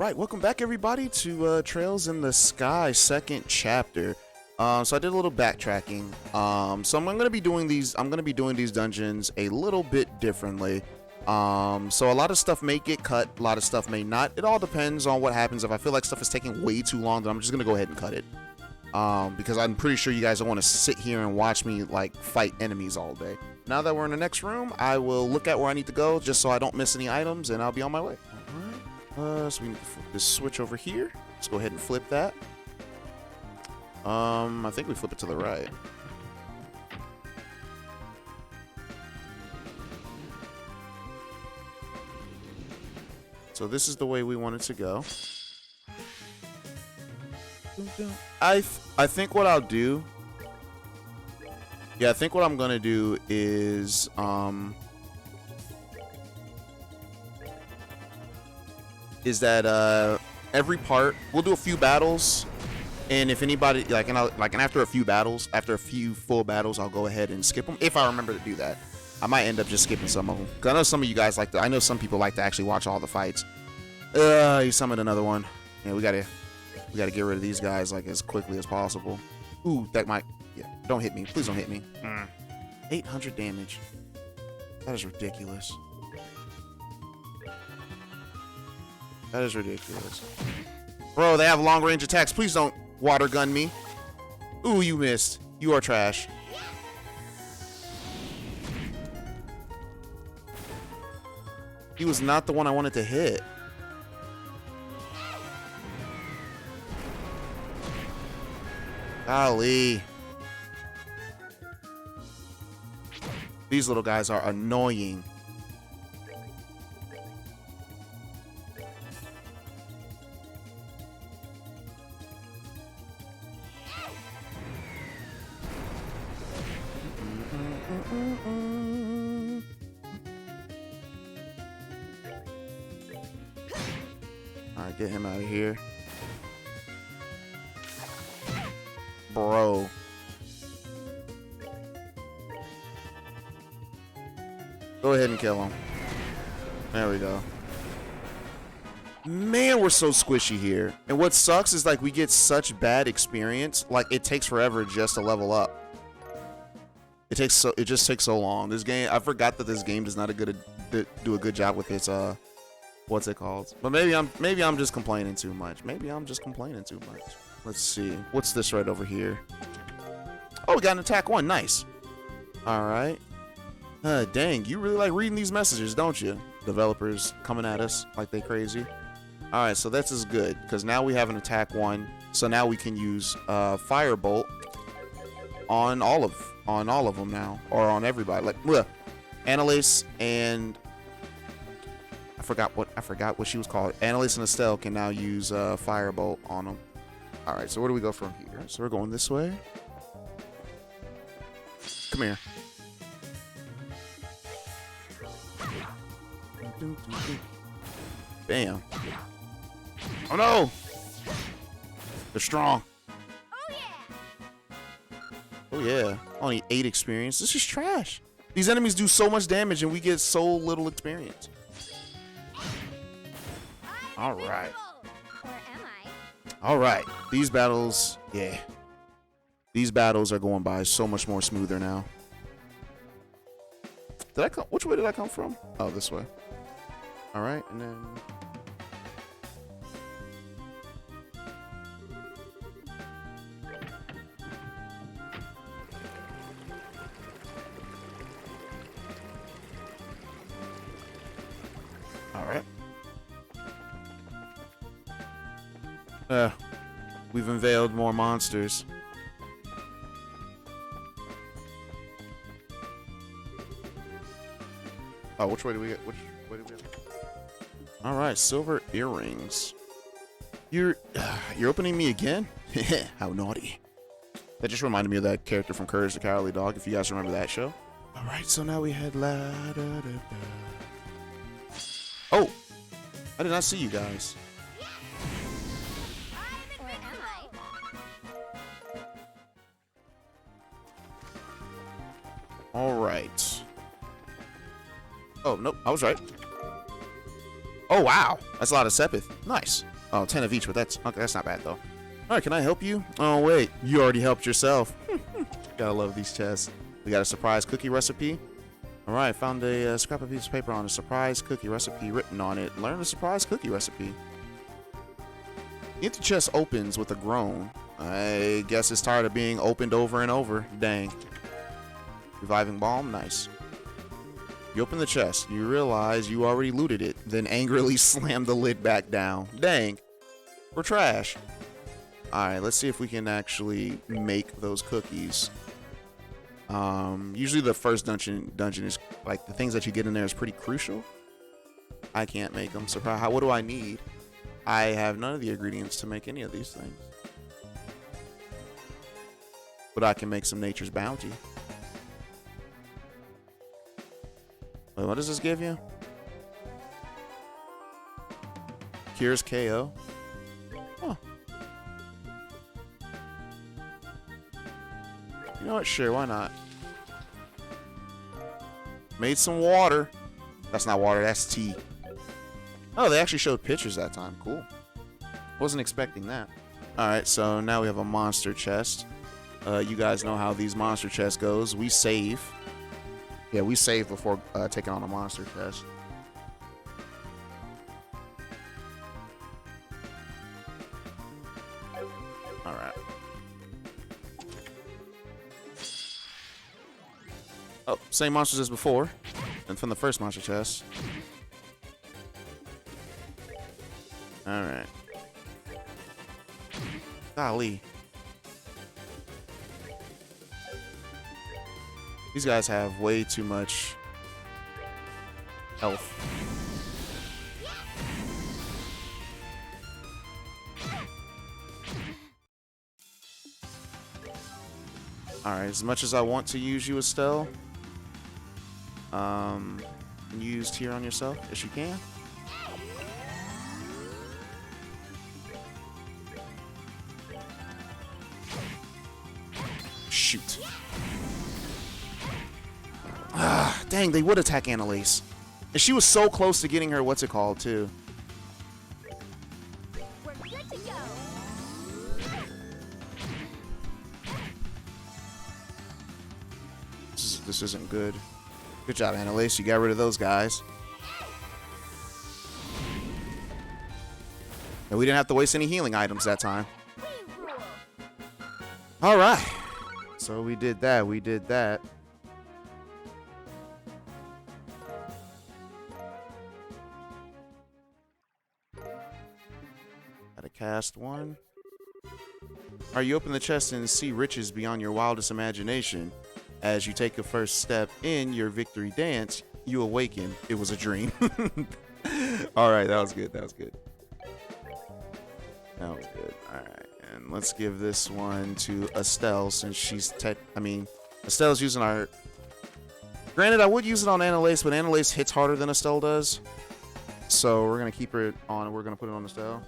right, welcome back everybody to Trails in the Sky second chapter. So I did a little backtracking. So I'm gonna be doing these. Dungeons a little bit differently. So a lot of stuff may get cut, a lot of stuff may not. It all depends on what happens. If I feel like stuff is taking way too long, then I'm just gonna go ahead and cut it. Because I'm pretty sure you guys don't want to sit here and watch me like fight enemies all day. Now that we're in the next room, I will look at where I need to go just so I don't miss any items, and I'll be on my way. So we need to flip this switch over here. Let's go ahead and flip that. I think we flip it to the right. So this is the way we want it to go. I think what I'll do. Yeah, I think what I'm gonna do is that every part we'll do a few battles, and if anybody and after a few battles, after a few full battles, I'll go ahead and skip them if I remember to do that. I might end up just skipping some of them. 'Cause I know some of you guys like to. I know some people like to actually watch all the fights. He summoned another one. Yeah, we gotta get rid of these guys like as quickly as possible. Ooh, that might. Yeah, don't hit me. Please don't hit me. 800 damage. That is ridiculous. That is ridiculous. Bro, they have long range attacks. Please don't water gun me. Ooh, you missed. You are trash. He was not the one I wanted to hit. Golly. These little guys are annoying. Alright, get him out of here. Bro. Go ahead and kill him. There we go. Man, we're so squishy here. And what sucks is like we get such bad experience. Like it takes forever just to level up. It just takes so long. This game, I forgot that this game does not do a good job with its what's it called? But maybe I'm just complaining too much. Maybe I'm just complaining too much. Let's see. What's this right over here? Oh, we got an attack one. Nice. All right. Dang, you really like reading these messages, don't you? Developers coming at us like they crazy. All right, so this is good because now we have an attack one. So now we can use Firebolt on all of them now, or on everybody. Like Analace and I forgot what she was called. Analace and Estelle can now use Firebolt on them. All right, so where do we go from here? So we're going this way. Come here. Bam. Oh no! They're strong. Oh yeah. Only 8 experience. This is trash. These enemies do so much damage and we get so little experience. Alright. Alright. These battles, yeah. These battles are going by so much more smoother now. Did I come? Which way did I come from? Oh, this way. Alright, and then alright. We've unveiled more monsters. Oh, which way do we get? Which way do we get? All right, silver earrings. You're opening me again? How naughty. That just reminded me of that character from Courage the Cowardly Dog, if you guys remember that show. All right, so now we had Oh, I did not see you guys. All right. Oh, nope, I was right. Oh, wow. That's a lot of Sepith. Nice. Oh, 10 of each, but that's okay. That's not bad though. All right, can I help you? Oh wait, you already helped yourself. Gotta love these chests. We got a surprise cookie recipe. All right, found a scrap of piece of paper on a surprise cookie recipe written on it. Learn the surprise cookie recipe. The empty chest opens with a groan. I guess it's tired of being opened over and over. Dang. Reviving balm, nice. You open the chest. You realize you already looted it, then angrily slam the lid back down. Dang. We're trash. Alright, let's see if we can actually make those cookies. Usually the first dungeon is, like, the things that you get in there is pretty crucial. I can't make them. So what do I need? I have none of the ingredients to make any of these things. But I can make some Nature's Bounty. Wait, what does this give you? Cures KO. Huh. You know what? Sure, why not? Made some water. That's not water, that's tea. Oh, they actually showed pictures that time. Cool. Wasn't expecting that. Alright, so now we have a monster chest. You guys know how these monster chests goes. We save. Yeah, we save before taking on a monster chest. Alright. Oh, same monsters as before. And from the first monster chest. Alright. Golly. These guys have way too much health. Alright, as much as I want to use you, Estelle, used here on yourself? Yes, you can. Shoot. Ah, dang, they would attack Analace. And she was so close to getting her, what's it called, too. We're good to go. This isn't good. Good job, Analace. You got rid of those guys. And we didn't have to waste any healing items that time. Alright. So we did that. We did that. Gotta cast one. Alright, you open the chest and see riches beyond your wildest imagination. As you take a first step in your victory dance, you awaken. It was a dream. Alright, that was good. That was good. That was good. Alright, and let's give this one to Estelle since she's Estelle's using our... Granted, I would use it on Analace, but Analace hits harder than Estelle does. So we're going to keep her on. We're going to put it on Estelle.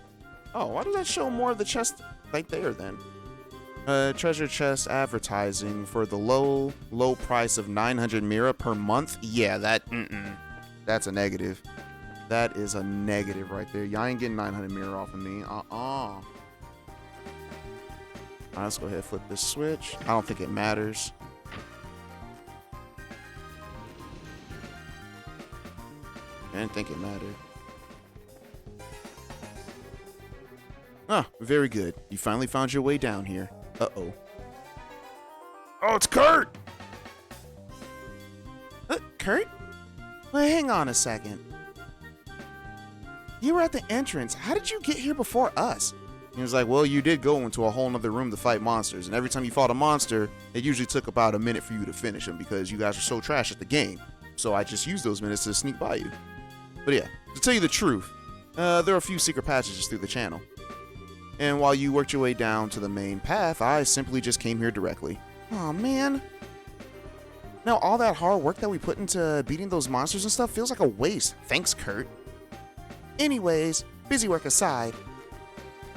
Oh, why does that show more of the chest right there then? Treasure chest advertising for the low price of 900 mira per month. Yeah, that's a negative. That is a negative right there. Y'all ain't getting 900 mira off of me. Alright, let's go ahead and flip this switch. I don't think it matters. I didn't think it mattered. Ah, very good. You finally found your way down here. Uh-oh. Oh, it's Kurt! Kurt? Well, hang on a second. You were at the entrance. How did you get here before us? He was like, well, you did go into a whole nother room to fight monsters, and every time you fought a monster, it usually took about a minute for you to finish them because you guys are so trash at the game. So I just used those minutes to sneak by you. But yeah, to tell you the truth, there are a few secret passages through the channel. And while you worked your way down to the main path, I simply just came here directly. Aw, man. Now, all that hard work that we put into beating those monsters and stuff feels like a waste. Thanks, Kurt. Anyways, busy work aside,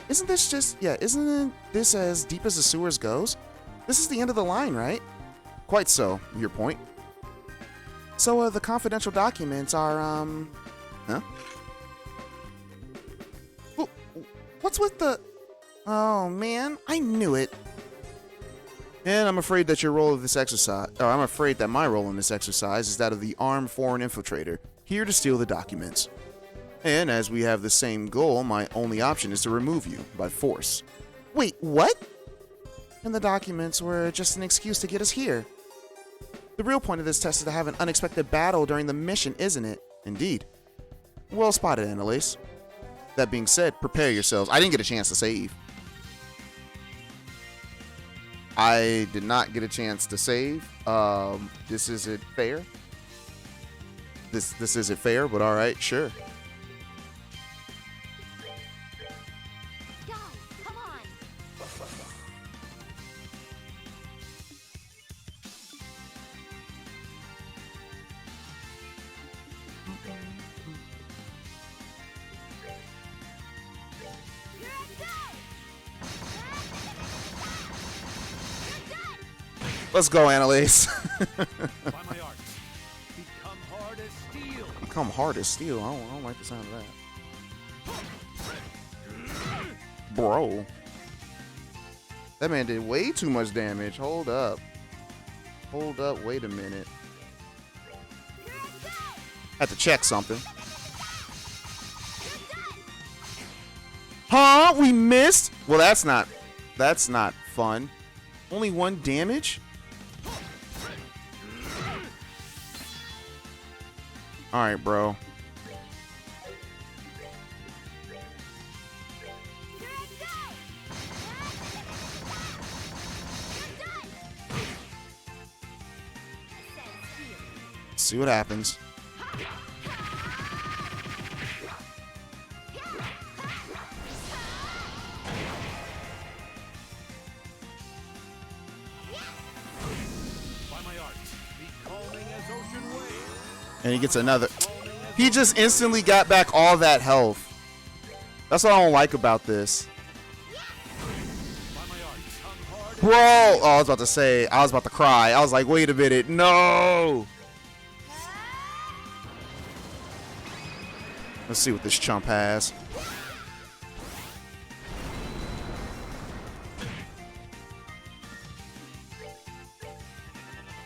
isn't this as deep as the sewers goes? This is the end of the line, right? Quite so, your point. So, the confidential documents are, huh? What's with the... Oh, man, I knew it. And I'm afraid that your role of this exercise... Or I'm afraid that my role in this exercise is that of the armed foreign infiltrator, here to steal the documents. And as we have the same goal, my only option is to remove you by force. Wait, what? And the documents were just an excuse to get us here. The real point of this test is to have an unexpected battle during the mission, isn't it? Indeed. Well spotted, Analace. That being said, prepare yourselves. I didn't get a chance to save. I did not get a chance to save. This isn't fair. This isn't fair, but all right, sure. Guys, come on. Here I go. You're done. Let's go, Analace. By my arts, become hard as steel. Become hard as steel. I don't like the sound of that. Bro. That man did way too much damage. Hold up. Hold up. Wait a minute. Have to check something. Huh? We missed? Well, that's not fun. Only 1 damage? All right, bro. See what happens. By my arts, be calming as ocean waves. And he gets another. He just instantly got back all that health. That's what I don't like about this. By my arts, come hard. Bro! Oh, I was about to say, I was about to cry. I was like, wait a minute. No! Let's see what this chump has.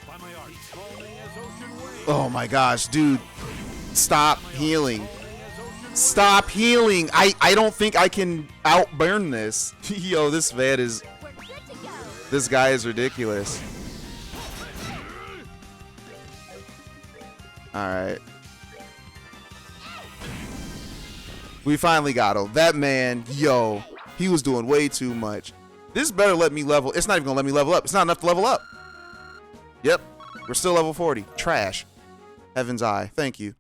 By my arts, calming as ocean waves. Oh my gosh, dude. Stop healing. Stop healing. I don't think I can outburn this. Yo, this man is... We're good to go. This guy is ridiculous. Alright. We finally got him. That man, yo, he was doing way too much. This better let me level. It's not even gonna let me level up. It's not enough to level up. Yep. We're still level 40. Trash. Heaven's eye. Thank you.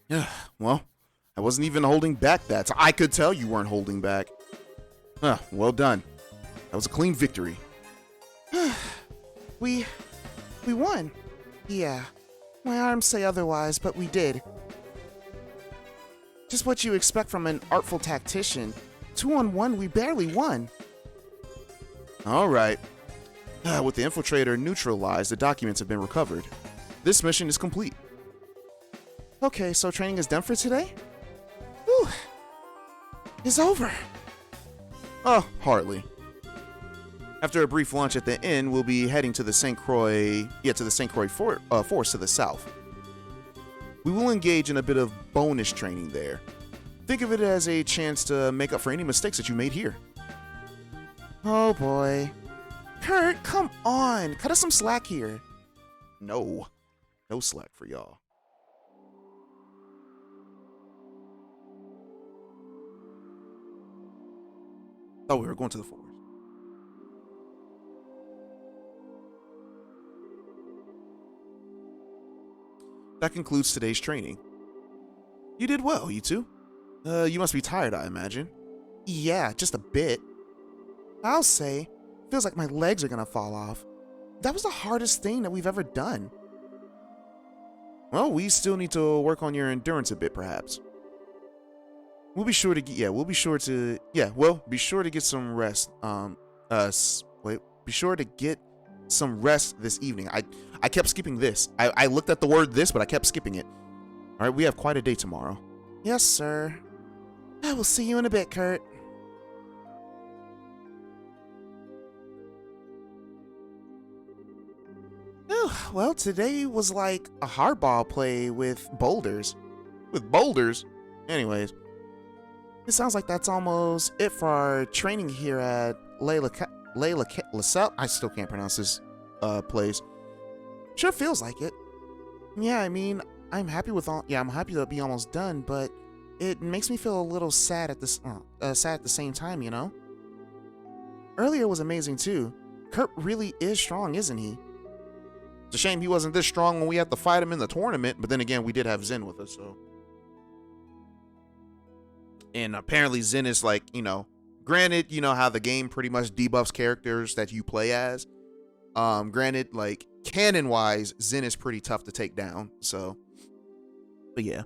Yeah. Well, I wasn't even holding back that. I could tell you weren't holding back. Well done. That was a clean victory. We won. Yeah. My arms say otherwise, but we did. Just what you expect from an artful tactician. 2-on-1, we barely won. All right. With the infiltrator neutralized, the documents have been recovered. This mission is complete. Okay, so training is done for today? Whew. It's over. Oh, hardly. After a brief lunch at the inn, we'll be heading to the St. Croix, force to the south. We will engage in a bit of bonus training there. Think of it as a chance to make up for any mistakes that you made here. Oh boy. Kurt, come on. Cut us some slack here. No. No slack for y'all. Thought we were going to the forest. That concludes today's training. You did well, you two. You must be tired, I imagine. Yeah, just a bit. I'll say, feels like my legs are gonna fall off. That was the hardest thing that we've ever done. Well, we still need to work on your endurance a bit, perhaps. We'll be sure to get, be sure to get some rest. Be sure to get some rest this evening. I kept skipping this. I looked at the word this, but I kept skipping it. All right, we have quite a day tomorrow. Yes, sir. I will see you in a bit, Kurt. Oh, well, today was like a hardball play with boulders. With boulders? Anyways, it sounds like that's almost it for our training here at Layla I still can't pronounce this place. Sure feels like it. Yeah, I mean, I'm happy to be almost done, but it makes me feel a little sad at the same time, you know? Earlier was amazing too. Kurt really is strong, isn't he? It's a shame he wasn't this strong when we had to fight him in the tournament, but then again, we did have Zen with us, so. And apparently Zen is like, you know, granted, you know how the game pretty much debuffs characters that you play as. Granted, like, canon-wise, Zen is pretty tough to take down, so. But yeah.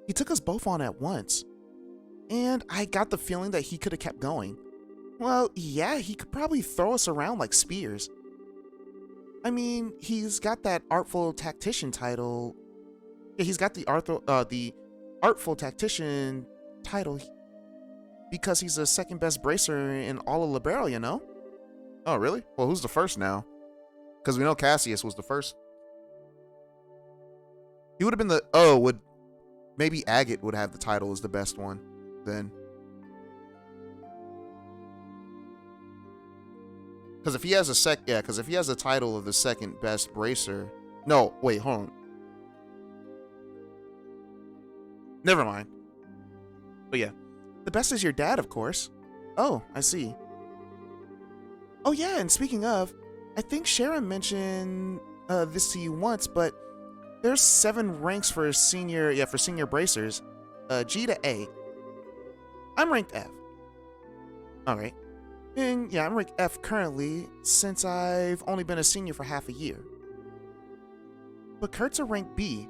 He took us both on at once. And I got the feeling that he could have kept going. Well, yeah, he could probably throw us around like spears. I mean, he's got that artful tactician title. Yeah, he's got the artful tactician title because he's the second best bracer in all of Libero, you know? Oh, really? Well, who's the first now? Because we know Cassius was the first. He would have been the... Maybe Agate would have the title as the best one then. Because if he has because if he has the title of the second best bracer... No, wait, hold on. Never mind. But yeah. The best is your dad, of course. Oh, I see. Oh yeah, and speaking of, I think Sharon mentioned this to you once, but there's 7 ranks for senior bracers. G to A. I'm ranked F. Alright. And yeah, I'm ranked F currently, since I've only been a senior for half a year. But Kurt's a rank B,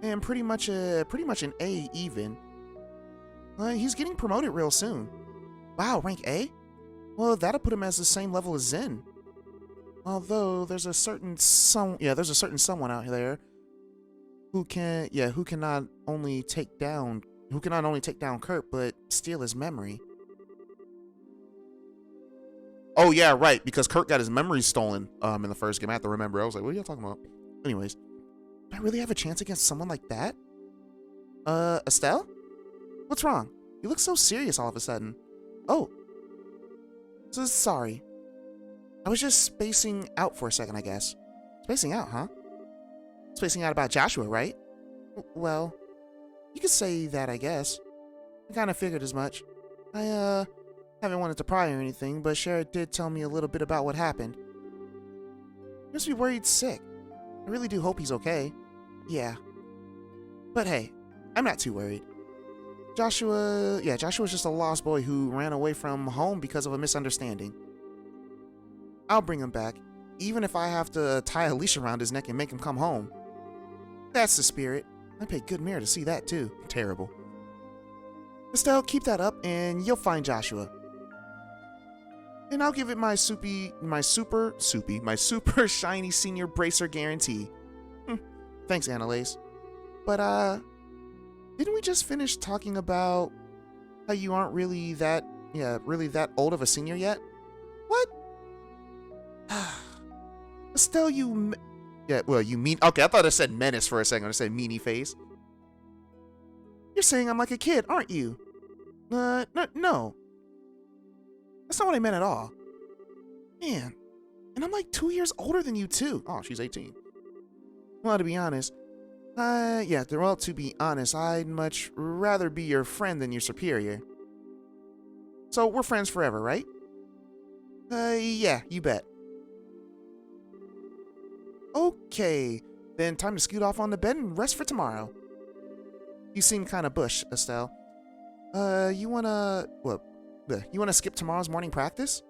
and pretty much an A even. He's getting promoted real soon. Wow, rank A? Well, that'll put him as the same level as Zen. Although there's a certain someone out there who can not only take down Kurt but steal his memory. Oh yeah, right, because Kurt got his memory stolen in the first game. I have to remember. I was like, what are you talking about? Anyways, do I really have a chance against someone like that? Estelle? What's wrong? You look so serious all of a sudden. Oh. So sorry. I was just spacing out for a second, I guess. Spacing out, huh? Spacing out about Joshua, right? Well, you could say that, I guess. I kind of figured as much. I, haven't wanted to pry or anything, but Shara did tell me a little bit about what happened. He must be worried sick. I really do hope he's okay. Yeah. But hey, I'm not too worried. Joshua's just a lost boy who ran away from home because of a misunderstanding. I'll bring him back, even if I have to tie a leash around his neck and make him come home. That's the spirit. I paid good mirror to see that too. Terrible. Estelle, keep that up and you'll find Joshua. And I'll give it my super shiny senior bracer guarantee. Thanks, Analace. But, didn't we just finish talking about how you aren't really that old of a senior yet? What? Estelle, you mean... Okay, I thought I said menace for a second. I said meanie face. You're saying I'm like a kid, aren't you? No. That's not what I meant at all. Man. And I'm like 2 years older than you, too. Oh, she's 18. Well, to be honest, I'd much rather be your friend than your superior. So, we're friends forever, right? Yeah, you bet. Okay, then time to scoot off on the bed and rest for tomorrow. You seem kind of bush, Estelle. You wanna skip tomorrow's morning practice?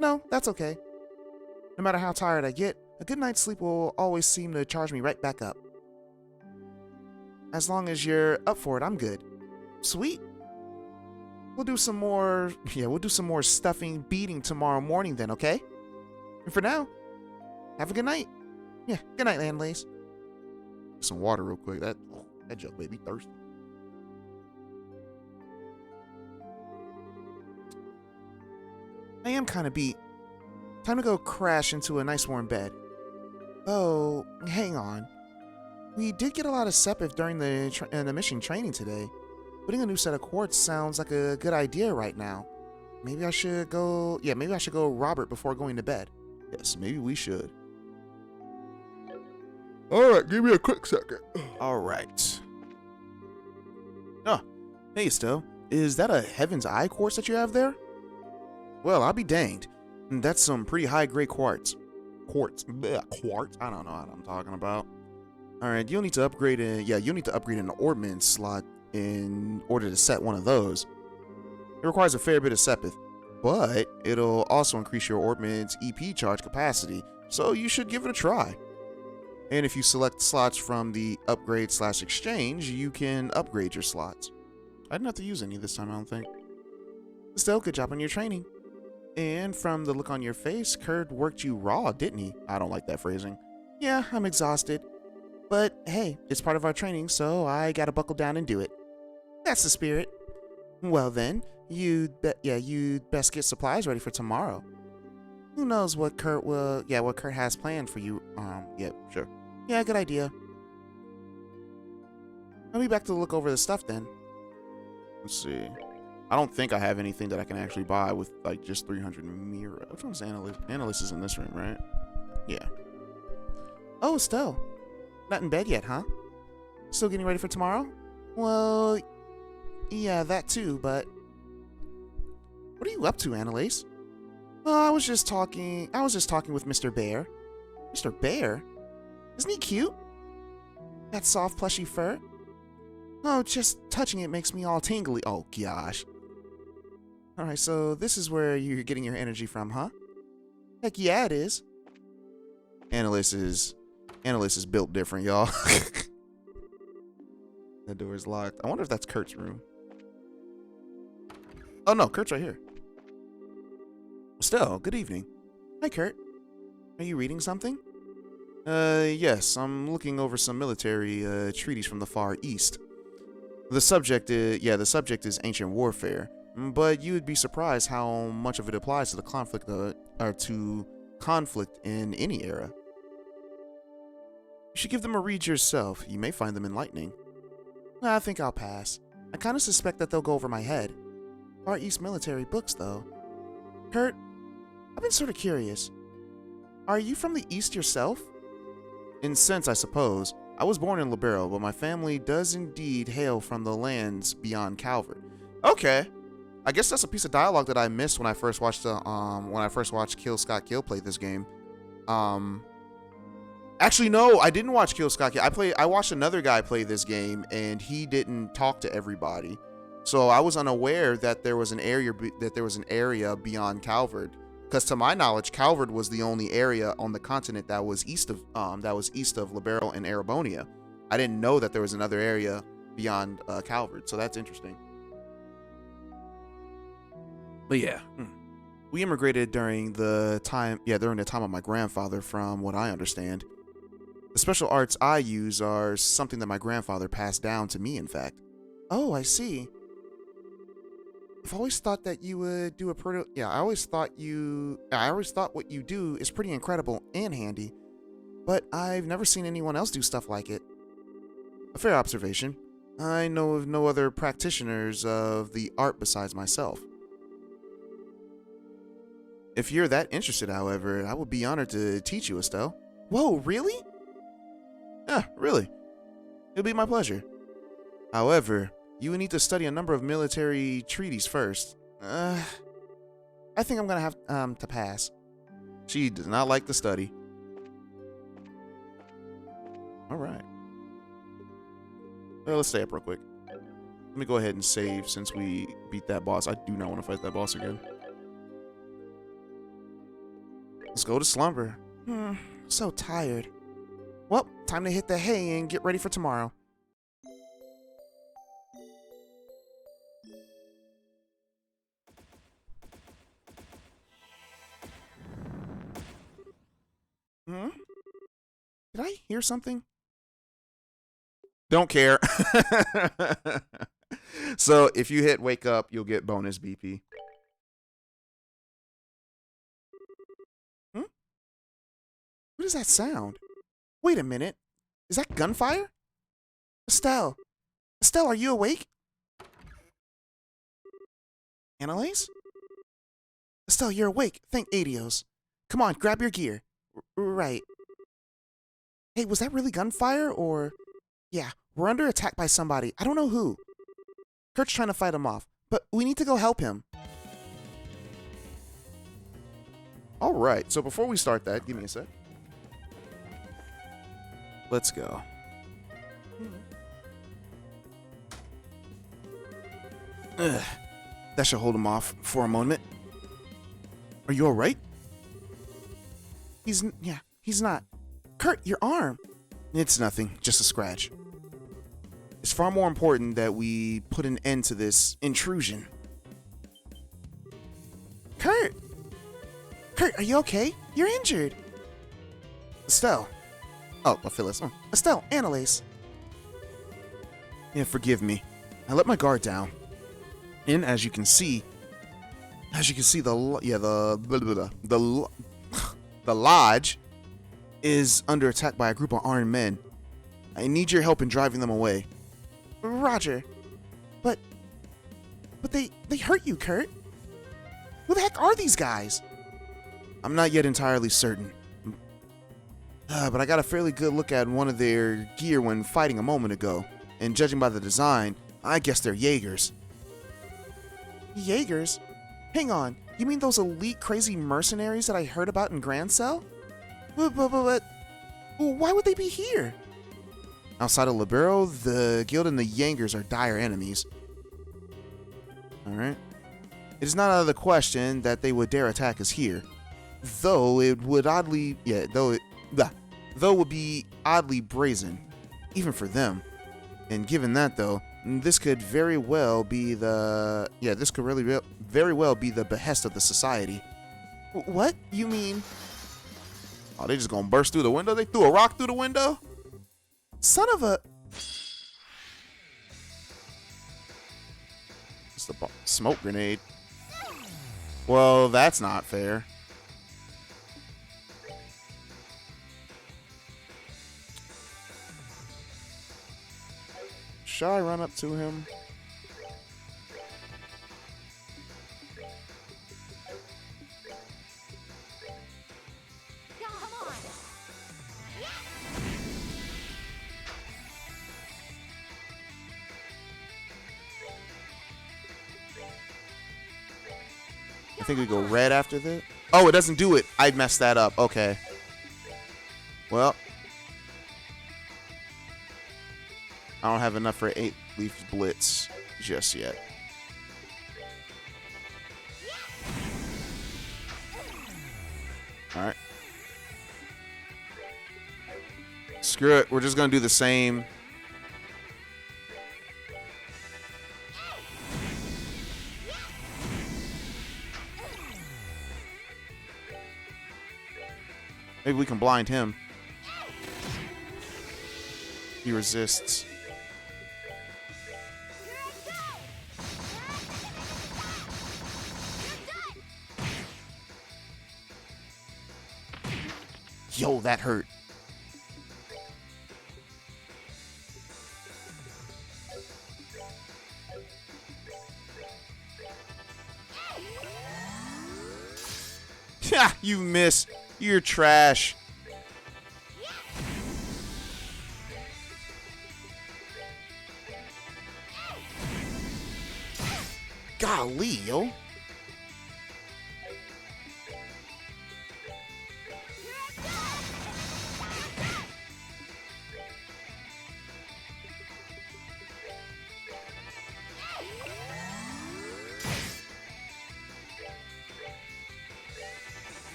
No, that's okay. No matter how tired I get, a good night's sleep will always seem to charge me right back up. As long as you're up for it, I'm good. Sweet. We'll do some more stuffing beating tomorrow morning then, okay? And for now, have a good night. Yeah, good night, Analace. Some water real quick. That joke made me thirsty. I am kind of beat. Time to go crash into a nice warm bed. Oh, hang on. We did get a lot of sepith during the mission training today. Putting a new set of quartz sounds like a good idea right now. Maybe I should go... Yeah, maybe I should go Robert before going to bed. Yes, maybe we should. Alright, give me a quick second. Alright. Oh, hey Estelle. Is that a Heaven's Eye quartz that you have there? Well, I'll be danged. That's some pretty high-grade quartz. Quartz? Blech, quartz? I don't know what I'm talking about. Alright, you'll need to upgrade you'll need to upgrade an ordnance slot in order to set one of those. It requires a fair bit of sepith, but it'll also increase your ordnance EP charge capacity, so you should give it a try. And if you select slots from the upgrade/exchange, you can upgrade your slots. I didn't have to use any this time, I don't think. Still, good job on your training. And from the look on your face, Kurt worked you raw, didn't he? I don't like that phrasing. Yeah, I'm exhausted. But hey, it's part of our training, so I gotta buckle down and do it. That's the spirit. Well then, you'd best get supplies ready for tomorrow. Who knows what Kurt has planned for you. Yeah, sure. Yeah, good idea. I'll be back to look over the stuff then. Let's see. I don't think I have anything that I can actually buy with like just 300 Mira. Which one's Analace? Analace is in this room, right? Yeah. Oh, Estelle. Not in bed yet, huh? Still getting ready for tomorrow? Well, yeah, that too, but... What are you up to, Analace? I was just talking with Mr. Bear. Mr. Bear? Isn't he cute? That soft, plushy fur? Oh, just touching it makes me all tingly. Oh, gosh. Alright, so this is where you're getting your energy from, huh? Heck yeah, it is. Analace is built different, y'all. That door is locked. I wonder if that's Kurt's room. Oh no, Kurt's right here. Estelle, good evening. Hi, Kurt. Are you reading something? Yes, I'm looking over some military treaties from the Far East. The subject is ancient warfare, but you would be surprised how much of it applies to the conflict in any era. You should give them a read yourself. You may find them enlightening. I think I'll pass. I kind of suspect that they'll go over my head. Far East military books, though. Kurt, I've been sort of curious. Are you from the East yourself? In sense, I suppose. I was born in Libero, but my family does indeed hail from the lands beyond Calvert. Okay. I guess that's a piece of dialogue that I missed when I first watched Kill Scott Kill play this game. Actually, no, I didn't watch Kill Scott Kill. I watched another guy play this game, and he didn't talk to everybody. So I was unaware that there was an area beyond Calvert. Because to my knowledge, Calvert was the only area on the continent that was east of Libero and Erebonia. I didn't know that there was another area beyond Calvert, so that's interesting. But yeah, we immigrated during the time of my grandfather, from what I understand. The special arts I use are something that my grandfather passed down to me, in fact. Oh, I see. I've always thought that you would do I always thought what you do is pretty incredible and handy, but I've never seen anyone else do stuff like it. A fair observation. I know of no other practitioners of the art besides myself. If you're that interested, however, I would be honored to teach you, Estelle. Whoa, really? Yeah, really. It'll be my pleasure. However, you would need to study a number of military treaties first. I think I'm gonna have to pass. She does not like the study. Alright. Well, let's stay up real quick. Let me go ahead and save since we beat that boss. I do not want to fight that boss again. Let's go to slumber. So tired. Well, time to hit the hay and get ready for tomorrow. Did I hear something? Don't care. So if you hit wake up, you'll get bonus BP. What is that sound? Wait a minute. Is that gunfire? Estelle. Estelle, are you awake? Analace? Estelle, you're awake. Thank Adios. Come on, grab your gear. Right. Hey, was that really gunfire or... Yeah, we're under attack by somebody. I don't know who. Kurt's trying to fight him off, but we need to go help him. Alright, so before we start that, give me a sec. Let's go. Ugh. That should hold him off for a moment. Are you alright? He's not. Kurt, your arm. It's nothing, just a scratch. It's far more important that we put an end to this intrusion. Kurt! Kurt, are you okay? You're injured. Estelle. Oh, Phyllis. Oh, Estelle, Analace. Yeah, forgive me. I let my guard down. And as you can see, the lodge is under attack by a group of armed men. I need your help in driving them away. Roger. But they hurt you, Kurt. Who the heck are these guys? I'm not yet entirely certain. But I got a fairly good look at one of their gear when fighting a moment ago. And judging by the design, I guess they're Jaegers. Jaegers? Hang on, you mean those elite crazy mercenaries that I heard about in Grand Cell? But why would they be here? Outside of Libero, the guild and the Jaegers are dire enemies. Alright. It is not out of the question that they would dare attack us here. Though it would be oddly brazen, even for them. And given that, though, this could very well be the behest of the society. What? You mean? Oh, they just gonna burst through the window? They threw a rock through the window? Son of a... It's the smoke grenade. Well, that's not fair. Should I run up to him? Come on. I think we go red after this. Oh, it doesn't do it. I messed that up. Okay. Well. I don't have enough for 8-leaf blitz just yet. Alright. Screw it. We're just going to do the same. Maybe we can blind him. He resists. Yo, that hurt. Ha! You miss. You're trash. Golly, yo.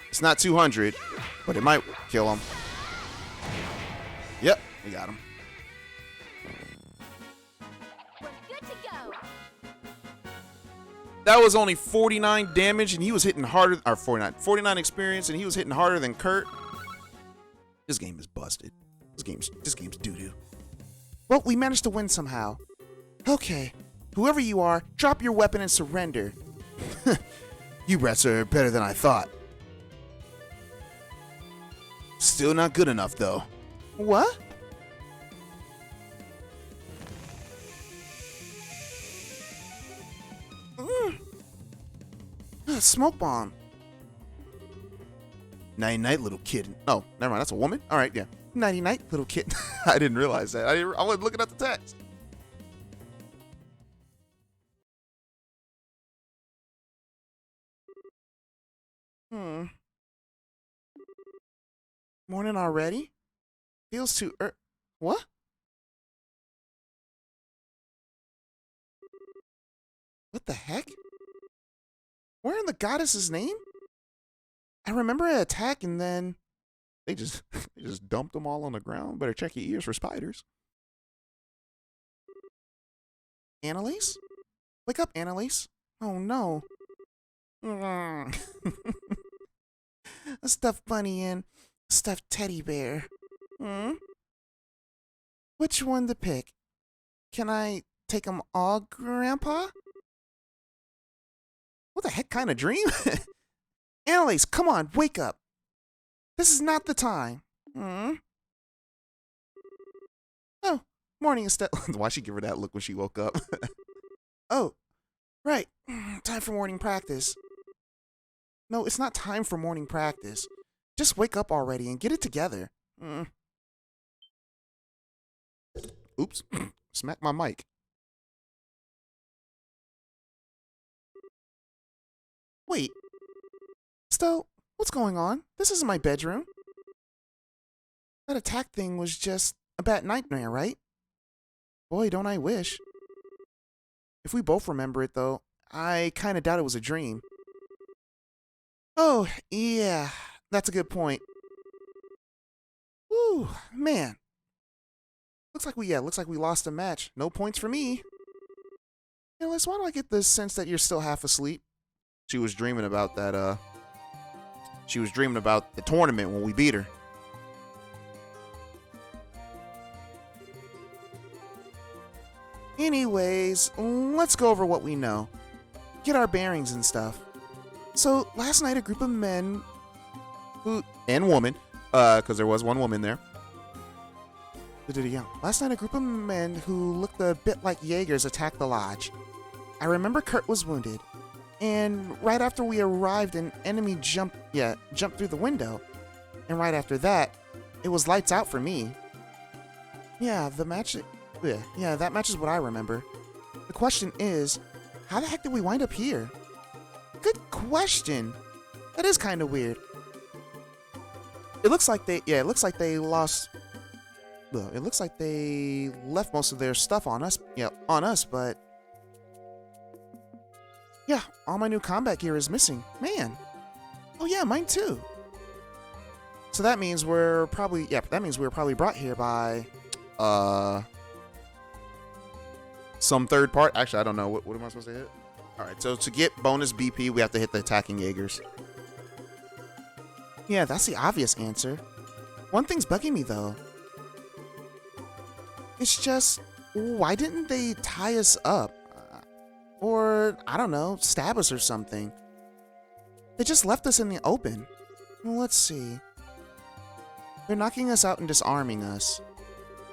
It's not 200, but it might kill him. Yep, we got him. We're good to go. That was only 49 damage, and he was hitting harder. Or 49 experience, and he was hitting harder than Kurt. This game is busted. This game's doo-doo. Well, we managed to win somehow. Okay, Whoever you are, drop your weapon and surrender. You brats are better than I thought. Still not good enough, though. What? Smoke bomb. Nighty night, little kid. Oh, never mind. That's a woman. All right, yeah. Nighty night, little kid. I didn't realize that. I wasn't looking at the text. Morning already? Feels too What? What the heck? Where in the goddess's name? I remember an attack and then they just dumped them all on the ground. Better check your ears for spiders. Analace? Wake up, Analace. Oh no. A stuffed bunny and a stuffed teddy bear. Which one to pick? Can I take them all, Grandpa? What the heck kind of dream? Analace, come on, wake up. This is not the time. Oh, morning, Estelle. Why'd she give her that look when she woke up? Oh, right. Time for morning practice. No, it's not time for morning practice. Just wake up already and get it together. Oops. Smack my mic. Wait. Estelle, what's going on? This isn't my bedroom. That attack thing was just a bad nightmare, right? Boy, don't I wish. If we both remember it, though, I kind of doubt it was a dream. Oh, yeah, that's a good point. Woo, man. Looks like we lost a match. No points for me. Liz, why do I get the sense that you're still half asleep? She was dreaming about that, she was dreaming about the tournament when we beat her. Anyways, let's go over what we know. Get our bearings and stuff. So, last night a group of men and woman, because there was one woman there. Last night a group of men who looked a bit like Jaegers attacked the lodge. I remember Kurt was wounded, and right after we arrived an enemy jumped through the window. And right after that, it was lights out for me. That matches what I remember. The question is, how the heck did we wind up here? Good question. That is kind of weird. It looks like they lost. Well, it looks like they left most of their stuff on us. But yeah, all my new combat gear is missing. Man. Oh yeah, mine too. So that means we were probably brought here by some third part. Actually, I don't know. What am I supposed to hit? Alright, so to get bonus BP, we have to hit the attacking Jaegers. Yeah, that's the obvious answer. One thing's bugging me, though. It's just, why didn't they tie us up? Or, I don't know, stab us or something. They just left us in the open. Well, let's see. They're knocking us out and disarming us.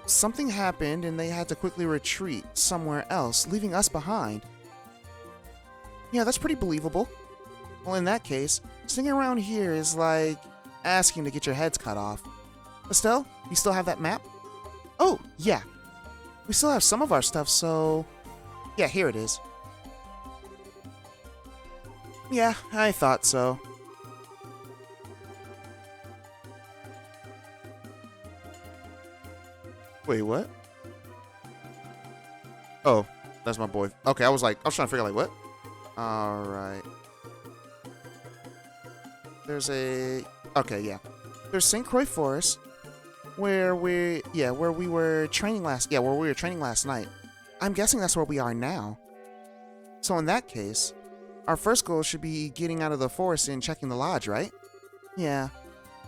Something happened and they had to quickly retreat somewhere else, leaving us behind. Yeah, that's pretty believable. Well, in that case, sitting around here is like asking to get your heads cut off. Estelle, you still have that map? Oh, yeah. We still have some of our stuff, so... yeah, here it is. Yeah, I thought so. Wait, what? Oh, that's my boy. Okay, I was trying to figure out, what? Alright. Okay, yeah. There's St. Croix Forest, where we were training last night. I'm guessing that's where we are now. So in that case, our first goal should be getting out of the forest and checking the lodge, right? Yeah.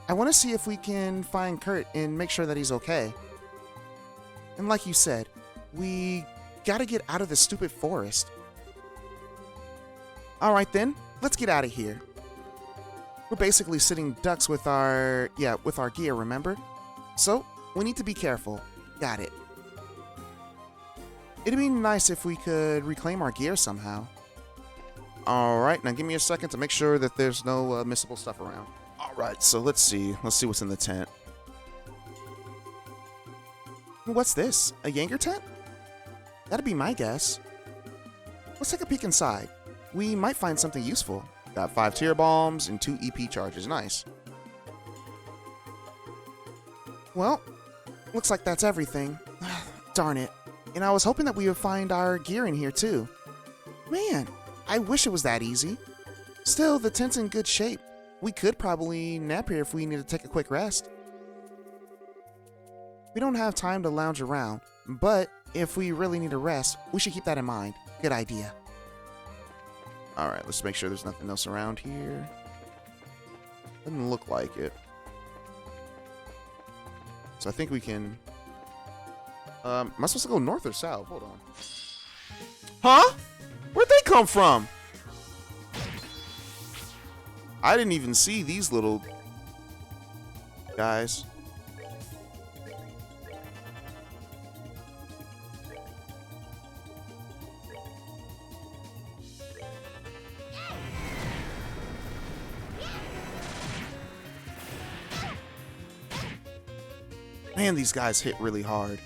I want to see if we can find Kurt and make sure that he's okay. And like you said, we gotta get out of this stupid forest. Alright then, let's get out of here. We're basically sitting ducks with our gear, remember? So, we need to be careful. Got it. It'd be nice if we could reclaim our gear somehow. Alright, now give me a second to make sure that there's no missable stuff around. Alright, so let's see. Let's see what's in the tent. What's this? A Jaeger tent? That'd be my guess. Let's take a peek inside. We might find something useful. Got 5 tear bombs and 2 EP charges. Nice. Well, looks like that's everything. Darn it. And I was hoping that we would find our gear in here too. Man, I wish it was that easy. Still, the tent's in good shape. We could probably nap here if we need to take a quick rest. We don't have time to lounge around, but if we really need a rest, we should keep that in mind. Good idea. Alright, let's make sure there's nothing else around here. Doesn't look like it. So I think we can... am I supposed to go north or south? Hold on. Huh? Where'd they come from? I didn't even see these little guys. Man, these guys hit really hard.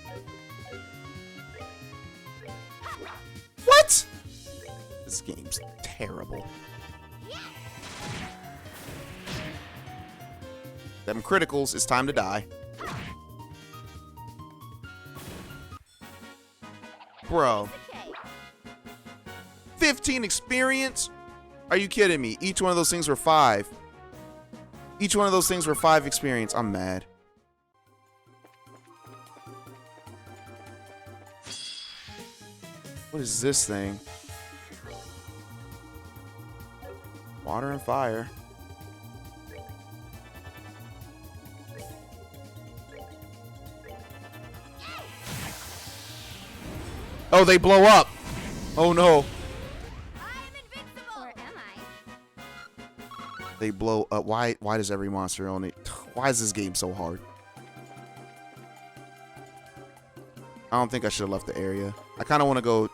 What? This game's terrible. Them criticals, it's time to die. Bro. 15 experience? Are you kidding me? Each one of those things were 5. Each one of those things were 5 experience. I'm mad. What is this thing? Water and fire. Oh, they blow up. Oh no. I'm invincible. Or am I? They blow up. Why does every monster own it? Why is this game so hard? I don't think I should have left the area. I kind of want to go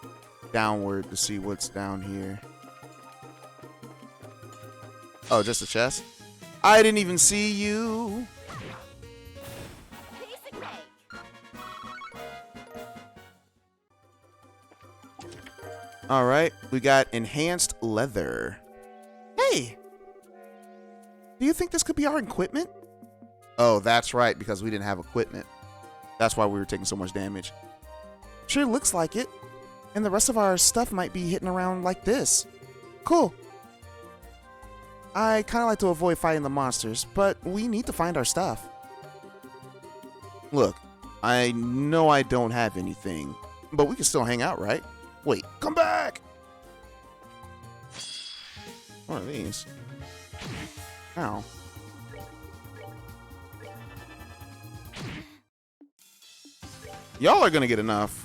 downward to see what's down here. Oh, just a chest? I didn't even see you. Piece of cake. All right, we got enhanced leather. Hey, do you think this could be our equipment? Oh, that's right, because we didn't have equipment. That's why we were taking so much damage. Sure looks like it. And the rest of our stuff might be hitting around like this. Cool. I kind of like to avoid fighting the monsters, but we need to find our stuff. Look, I know I don't have anything, but we can still hang out, right? Wait, come back! What are these? Ow. Y'all are gonna get enough.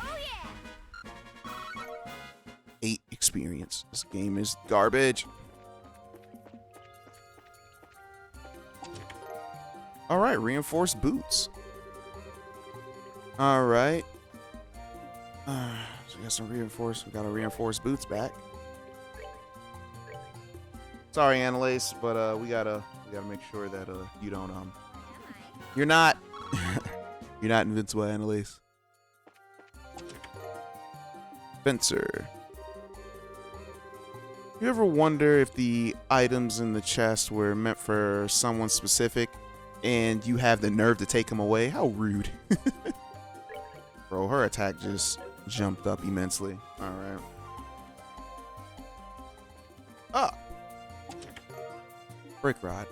Oh yeah. 8 experience. This game is garbage. Alright, reinforced boots. Alright. So we got some reinforced. We got our reinforced boots back. Sorry, Analace, but we gotta make sure that you don't you're not you're not invincible, Analace. Fencer. You ever wonder if the items in the chest were meant for someone specific and you have the nerve to take them away? How rude. Bro, her attack just jumped up immensely. Alright. Ah! Brick rod.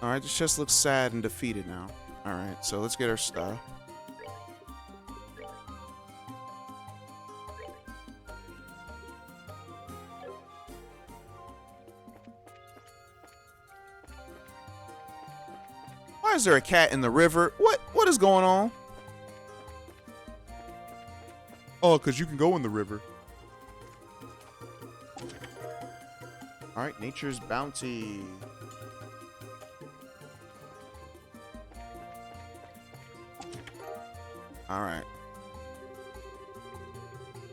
Alright, this chest looks sad and defeated now. Alright, so let's get our stuff. Why is there a cat in the river? What is going on? Oh, because you can go in the river. All right, nature's bounty. All right.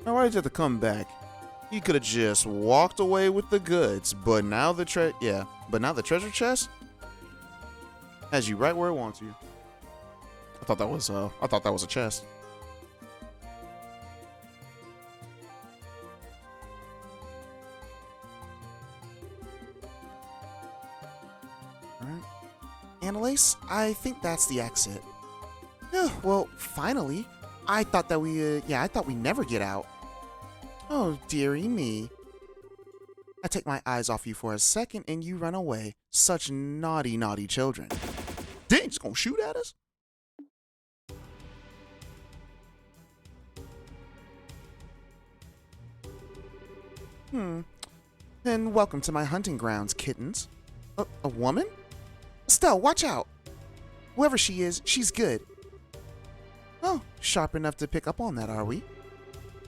Now, why did you have to come back? You could have just walked away with the goods, but now the treasure chest has you right where it wants you. I thought that was a chest. All right. Analace, I think that's the exit. Well, finally. I thought we never get out. Oh, dearie me. I take my eyes off you for a second and you run away. Such naughty, naughty children. Dang, just gonna shoot at us? Then welcome to my hunting grounds, kittens. A woman? Estelle, watch out. Whoever she is, she's good. Oh, sharp enough to pick up on that, are we?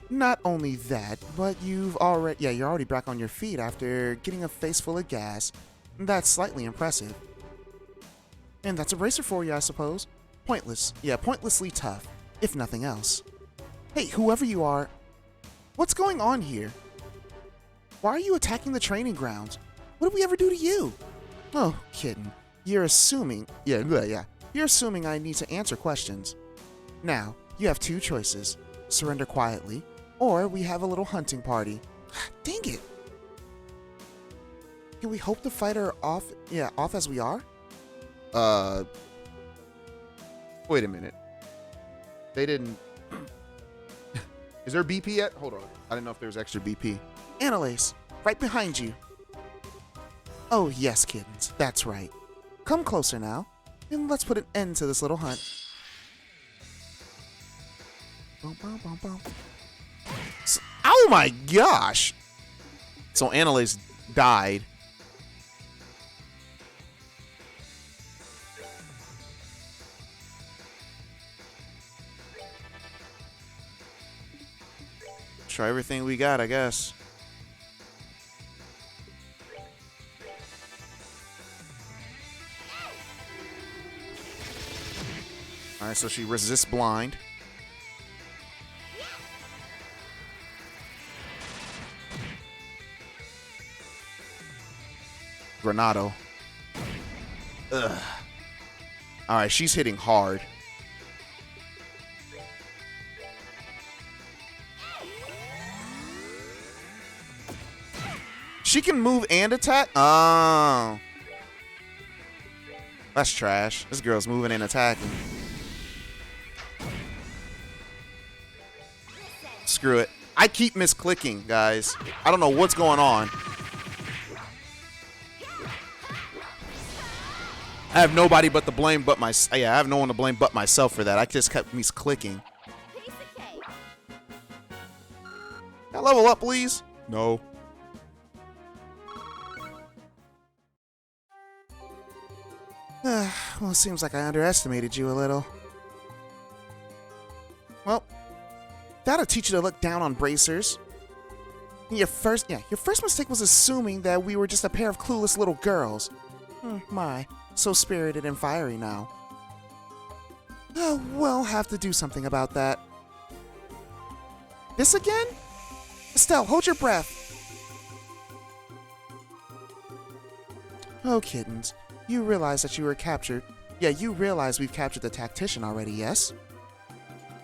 Not only that, but you're already back on your feet after getting a face full of gas. That's slightly impressive. And that's a racer for you, I suppose. Pointlessly tough, if nothing else. Hey, whoever you are, what's going on here? Why are you attacking the training grounds? What did we ever do to you? Oh, kitten, you're assuming, you're assuming I need to answer questions. Now, you have two choices. Surrender quietly, or we have a little hunting party. Dang it. Can we hope to fight her off as we are? Wait a minute. They didn't... Is there BP yet? Hold on. I didn't know if there was extra BP. Analace, right behind you. Oh, yes, kittens. That's right. Come closer now, and let's put an end to this little hunt. Oh my gosh! So Analace died. Try everything we got, I guess. Alright, so she resists blind. Granado. Ugh. Alright, she's hitting hard. She can move and attack? Oh. That's trash. This girl's moving and attacking. Screw it. I keep misclicking, guys. I don't know what's going on. I have nobody but to blame but my... Yeah, I have no one to blame but myself for that. I just kept misclicking. Piece of cake. Can I level up, please? No. Well, it seems like I underestimated you a little. Well, that'll teach you to look down on bracers. Your first mistake was assuming that we were just a pair of clueless little girls. My, so spirited and fiery now. We'll have to do something about that. This again? Estelle, hold your breath. Oh, kittens. You realize that you were captured. Yeah, you realize we've captured the tactician already, yes?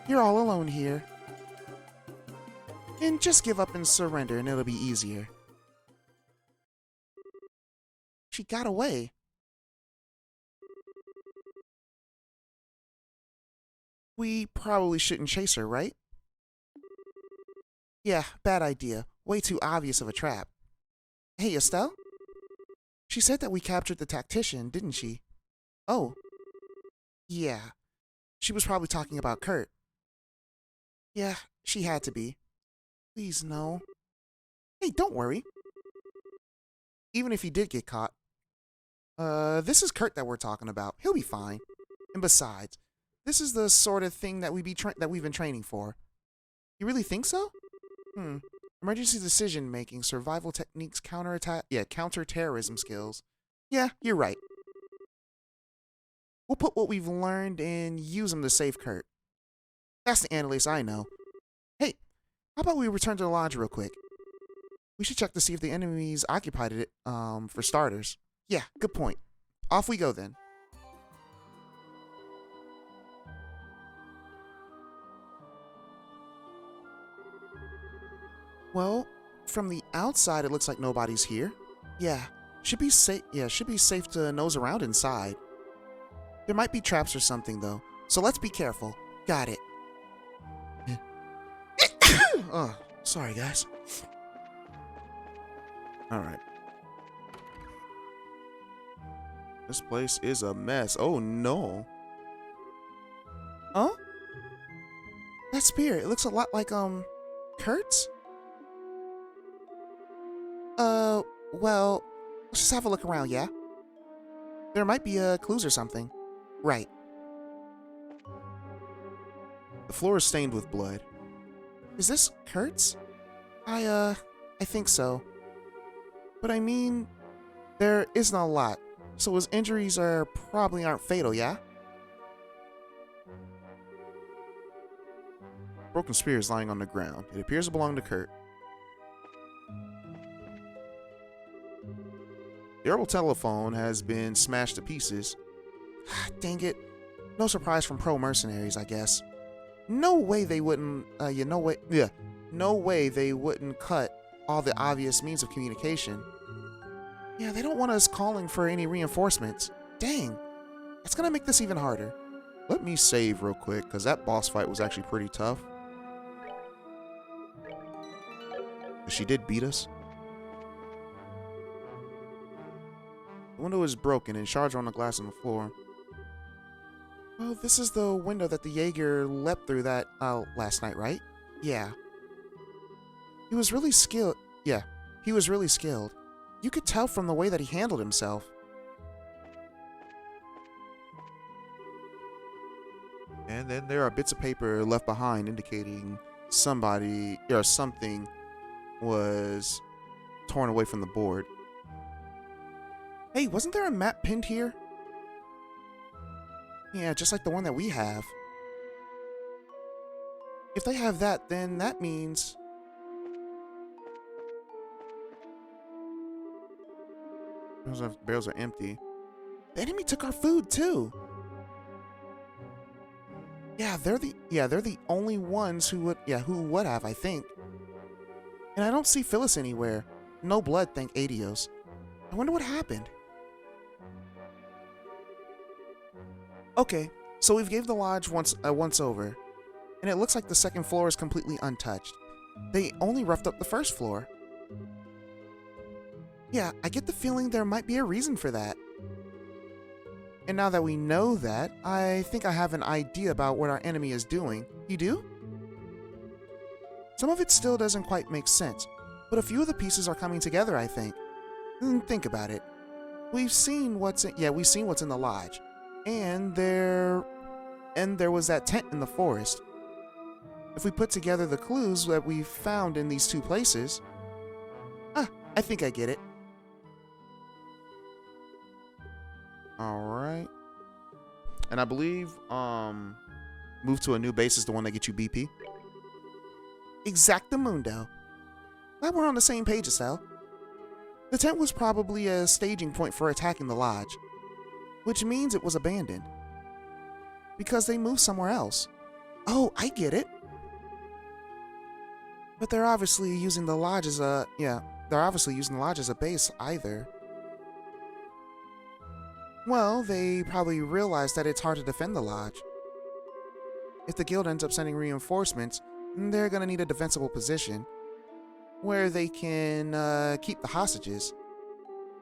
You're all alone here. And just give up and surrender and it'll be easier. She got away. We probably shouldn't chase her, right? Yeah, bad idea. Way too obvious of a trap. Hey, Estelle? She said that we captured the tactician, didn't she? Oh. Yeah. She was probably talking about Kurt. Yeah, she had to be. Please, no. Hey, don't worry. Even if he did get caught, This is Kurt that we're talking about. He'll be fine. And besides, this is the sort of thing that we've been training for. You really think so? Emergency decision making, survival techniques, counter-terrorism skills. Yeah, you're right. We'll put what we've learned and use them to save Kurt. That's the Analace I know. Hey, how about we return to the lodge real quick? We should check to see if the enemies occupied it, for starters. Yeah, good point. Off we go then. Well, from the outside it looks like nobody's here. Yeah, should be safe. Yeah, should be safe to nose around inside. There might be traps or something though, so let's be careful. Got it. Oh, sorry guys. All right. This place is a mess. Oh no. Huh? That spear, it looks a lot like Kurt's? Well, let's just have a look around, yeah? There might be clues or something. Right. The floor is stained with blood. Is this Kurt's? I think so. But I mean, there isn't a lot, so his injuries probably aren't fatal, yeah? Broken spear is lying on the ground. It appears to belong to Kurt. The herbal telephone has been smashed to pieces. Dang it. No surprise from pro mercenaries, I guess. No way they wouldn't, no way they wouldn't cut all the obvious means of communication. Yeah, they don't want us calling for any reinforcements. Dang. That's gonna make this even harder. Let me save real quick, because that boss fight was actually pretty tough. But she did beat us. The window is broken and shards are on the glass on the floor. Well, this is the window that the Jaeger leapt through that, last night, right? Yeah. He was really skilled. Yeah, he was really skilled. You could tell from the way that he handled himself. And then there are bits of paper left behind indicating somebody or something was torn away from the board. Hey, wasn't there a map pinned here? Yeah, just like the one that we have. If they have that, then that means... Those barrels are empty. The enemy took our food too. Yeah, they're the only ones who would have, I think. And I don't see Phyllis anywhere. No blood, thank Adios. I wonder what happened. Okay, so we've gave the lodge once over, and it looks like the second floor is completely untouched. They only roughed up the first floor. Yeah, I get the feeling there might be a reason for that. And now that we know that, I think I have an idea about what our enemy is doing. You do? Some of it still doesn't quite make sense, but a few of the pieces are coming together, I think. Think about it. We've seen what's in the lodge, and there was that tent in the forest. If we put together the clues that we found in these two places, I think I get it. All right. And I believe move to a new base is the one that gets you BP. Exactamundo. Glad we're on the same page, Estelle. The tent was probably a staging point for attacking the lodge, which means it was abandoned. Because they moved somewhere else. Oh, I get it. But they're obviously using the lodge as a base either. Well, they probably realized that it's hard to defend the lodge. If the guild ends up sending reinforcements, they're gonna need a defensible position where they can keep the hostages.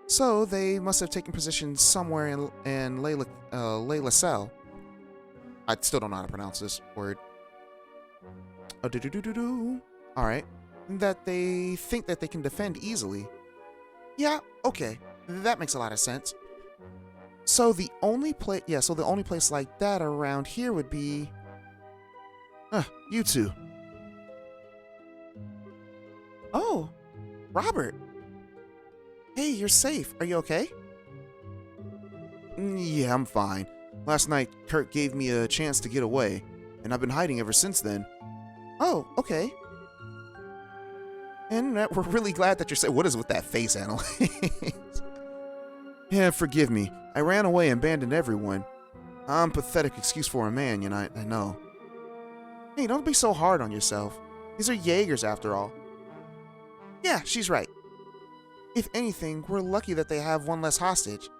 So they must have taken position somewhere in Layla Cell. I still don't know how to pronounce this word. Alright. That they think that they can defend easily. Yeah, okay. That makes a lot of sense. So the only place, so the only place like that around here would be, you two. Oh, Robert. Hey, you're safe. Are you okay? Yeah, I'm fine. Last night, Kurt gave me a chance to get away, and I've been hiding ever since then. Oh, okay. And we're really glad that you're safe. What is with that face, Annalise? Yeah, forgive me. I ran away and abandoned everyone. I'm pathetic excuse for a man, I know. Hey, don't be so hard on yourself. These are Jaegers after all. Yeah, she's right. If anything, we're lucky that they have one less hostage.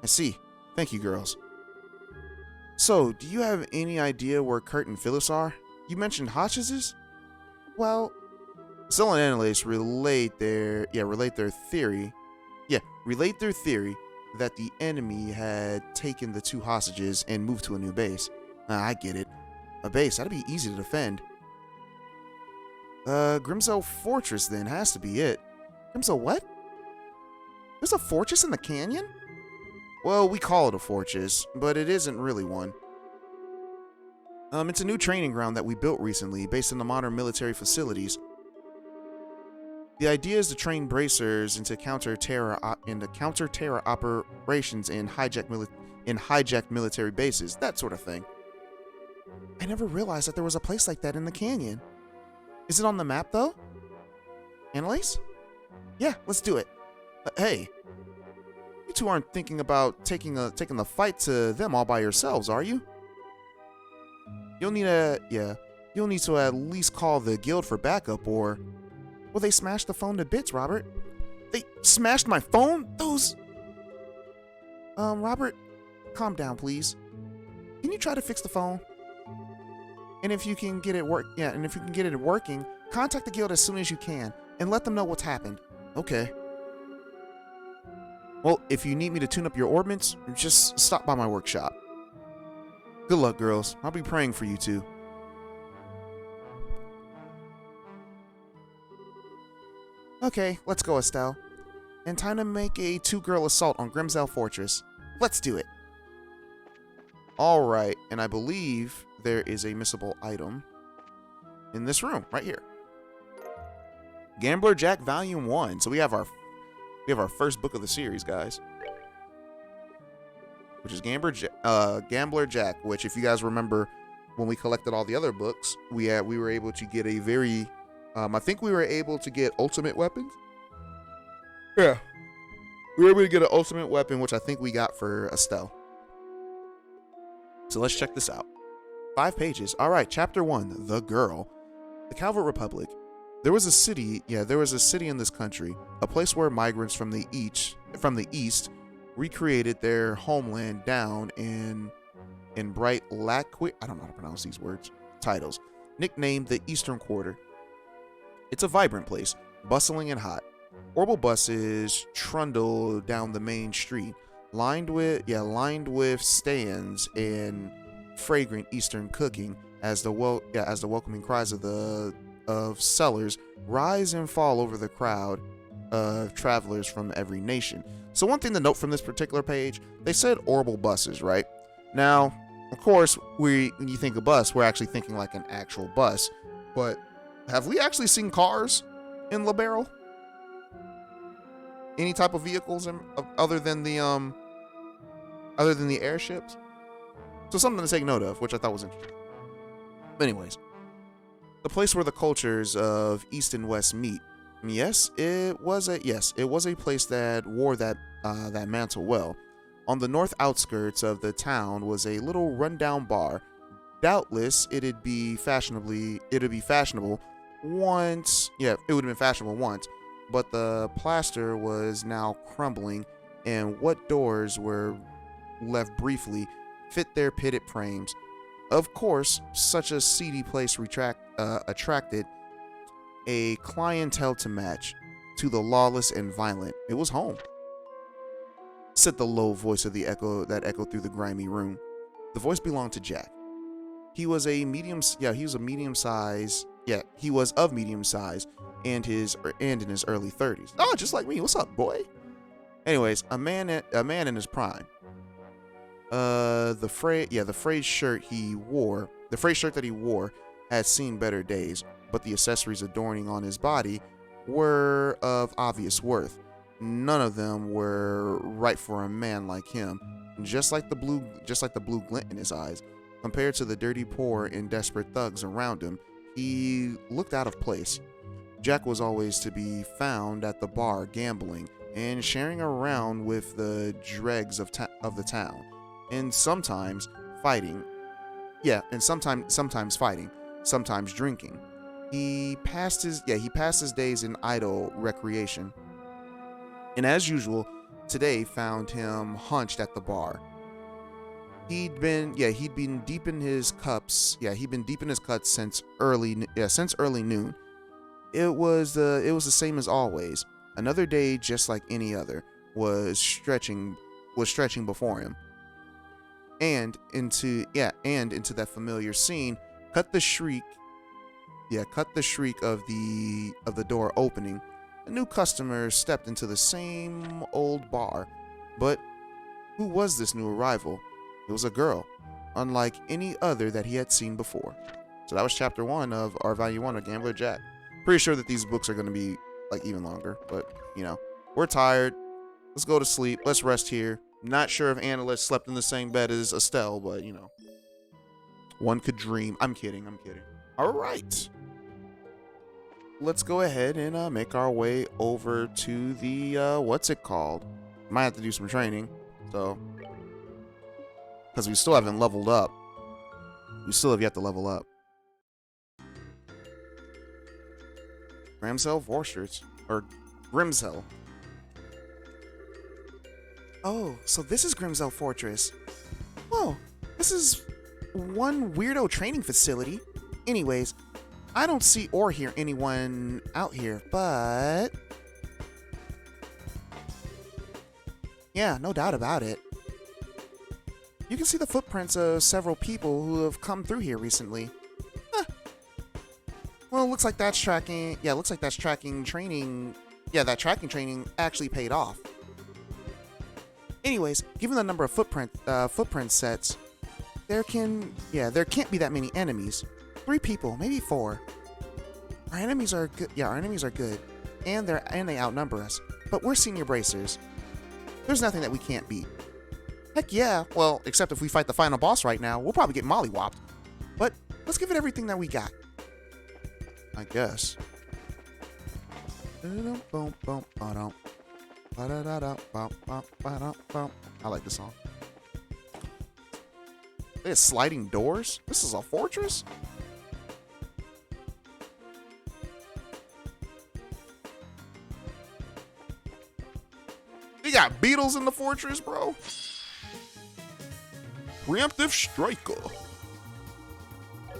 I see. Thank you, girls. So, do you have any idea where Kurt and Phyllis are? You mentioned hostages? Well, Estelle and Analace relate their theory that the enemy had taken the two hostages and moved to a new base. I get it. A base, that'd be easy to defend. Grimsel Fortress then has to be it. Grimsel what? There's a fortress in the canyon? Well, we call it a fortress, but it isn't really one. It's a new training ground that we built recently, based on the modern military facilities. The idea is to train bracers into counter-terror operations in hijacked military bases, that sort of thing. I never realized that there was a place like that in the canyon. Is it on the map, though? Annalise? Yeah, let's do it. Hey, you two aren't thinking about taking the fight to them all by yourselves, are you? You'll need to at least call the guild for backup, or... Well, they smashed the phone to bits, Robert. They smashed my phone? Those... Robert, calm down, please. Can you try to fix the phone? And if you can get it working, contact the guild as soon as you can, and let them know what's happened. Okay. Well, if you need me to tune up your ordnance, just stop by my workshop. Good luck, girls. I'll be praying for you two. Okay, let's go, Estelle. And time to make a two-girl assault on Grimsel Fortress. Let's do it. Alright, and I believe there is a missable item in this room, right here. Gambler Jack Volume 1. So we have our first book of the series, guys. Which is Gambler Jack, which, if you guys remember, when we collected all the other books, we were able to get a very... I think we were able to get ultimate weapons. Yeah. We were able to get an ultimate weapon, which I think we got for Estelle. So let's check this out. 5 pages. All right, Chapter 1, The Girl. The Calvert Republic. There was a city in this country, a place where migrants from the east recreated their homeland down in bright Lacqui, I don't know how to pronounce these words, titles, nicknamed the Eastern Quarter. It's a vibrant place, bustling and hot. Orbital buses trundle down the main street, lined with stands and fragrant Eastern cooking as the welcoming cries of sellers rise and fall over the crowd of travelers from every nation. So one thing to note from this particular page, they said orbital buses, right? Now, of course, when you think of bus, we're actually thinking like an actual bus, but have we actually seen cars in LaBarrel? Any type of vehicles other than the airships? So something to take note of, which I thought was interesting. But anyways, the place where the cultures of East and West meet. It was a place that wore that mantle well. On the north outskirts of the town was a little rundown bar. Doubtless it'd be fashionable once. Yeah, it would have been fashionable once, but the plaster was now crumbling, and what doors were left briefly fit their pitted frames. Of course, such a seedy place attracted a clientele to match to the lawless and violent. It was home, said the low voice of the echo that echoed through the grimy room. The voice belonged to Jack. He was of medium size and in his early 30s. Oh, just like me. What's up, boy? Anyways, a man in his prime. The frayed shirt that he wore had seen better days, but the accessories adorning on his body were of obvious worth. None of them were right for a man like him, just like the blue glint in his eyes. Compared to the dirty poor and desperate thugs around him, he looked out of place. Jack was always to be found at the bar gambling and sharing a round with the dregs of the town, and sometimes fighting. Yeah, and sometimes fighting, sometimes drinking. He passed his days in idle recreation. And as usual, today found him hunched at the bar. He'd been deep in his cups. Yeah, he'd been deep in his cups since early noon. It was the same as always. Another day just like any other was stretching before him. And into that familiar scene cut the shriek of the door opening. A new customer stepped into the same old bar, but who was this new arrival? It was a girl, unlike any other that he had seen before. So that was chapter 1 of our Value 1 of Gambler Jack. Pretty sure that these books are going to be like even longer, but we're tired. Let's go to sleep. Let's rest here. Not sure if Analace slept in the same bed as Estelle, but one could dream. I'm kidding. All right. Let's go ahead and make our way over to the what's it called? Might have to do some training, so because we still haven't leveled up. We still have yet to level up. Grimsell Fortress or Grimsell. Oh, so this is Grimsell Fortress. Whoa, this is one weirdo training facility. Anyways, I don't see or hear anyone out here, but yeah, no doubt about it. You can see the footprints of several people who have come through here recently. Huh. Well, looks like that's tracking. Yeah, looks like that's tracking training. Yeah, that tracking training actually paid off. Anyways, given the number of footprint sets, there can't be that many enemies. 3 people, maybe 4. Our enemies are good. Yeah, our enemies are good, and they outnumber us. But we're senior bracers. There's nothing that we can't beat. Heck yeah. Well, except if we fight the final boss right now, we'll probably get mollywopped. But let's give it everything that we got. I guess. I like this song. They have sliding doors? This is a fortress? They got beetles in the fortress, bro. Preemptive striker.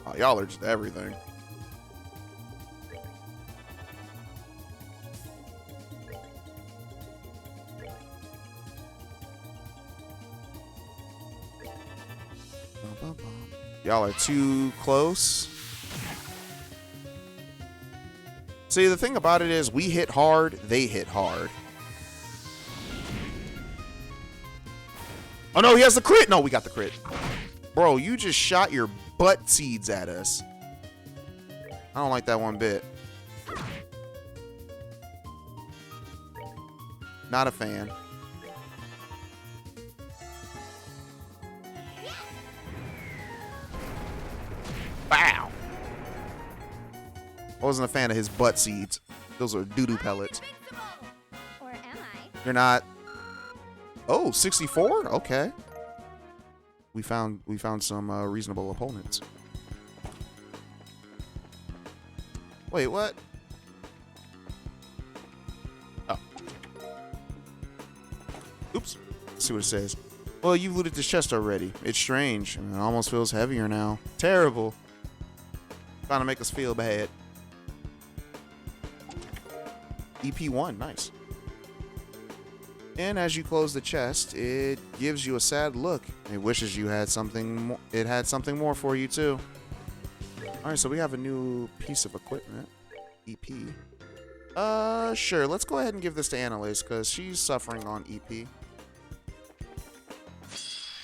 Oh, y'all are just everything. Y'all are too close. See, the thing about it is we hit hard, they hit hard. Oh no, he has the crit! No, we got the crit. Bro, you just shot your butt seeds at us. I don't like that one bit. Not a fan. Bow! I wasn't a fan of his butt seeds. Those are doo-doo pellets. Or am I? You're not. Oh, 64? Okay. We found some reasonable opponents. Wait, what? Oh. Oops. Let's see what it says. Well, you've looted this chest already. It's strange, and it almost feels heavier now. Terrible. Trying to make us feel bad. EP1, nice. And as you close the chest, it gives you a sad look. It wishes you had something. It had something more for you too. All right, so we have a new piece of equipment. EP. Sure. Let's go ahead and give this to Analace because she's suffering on EP.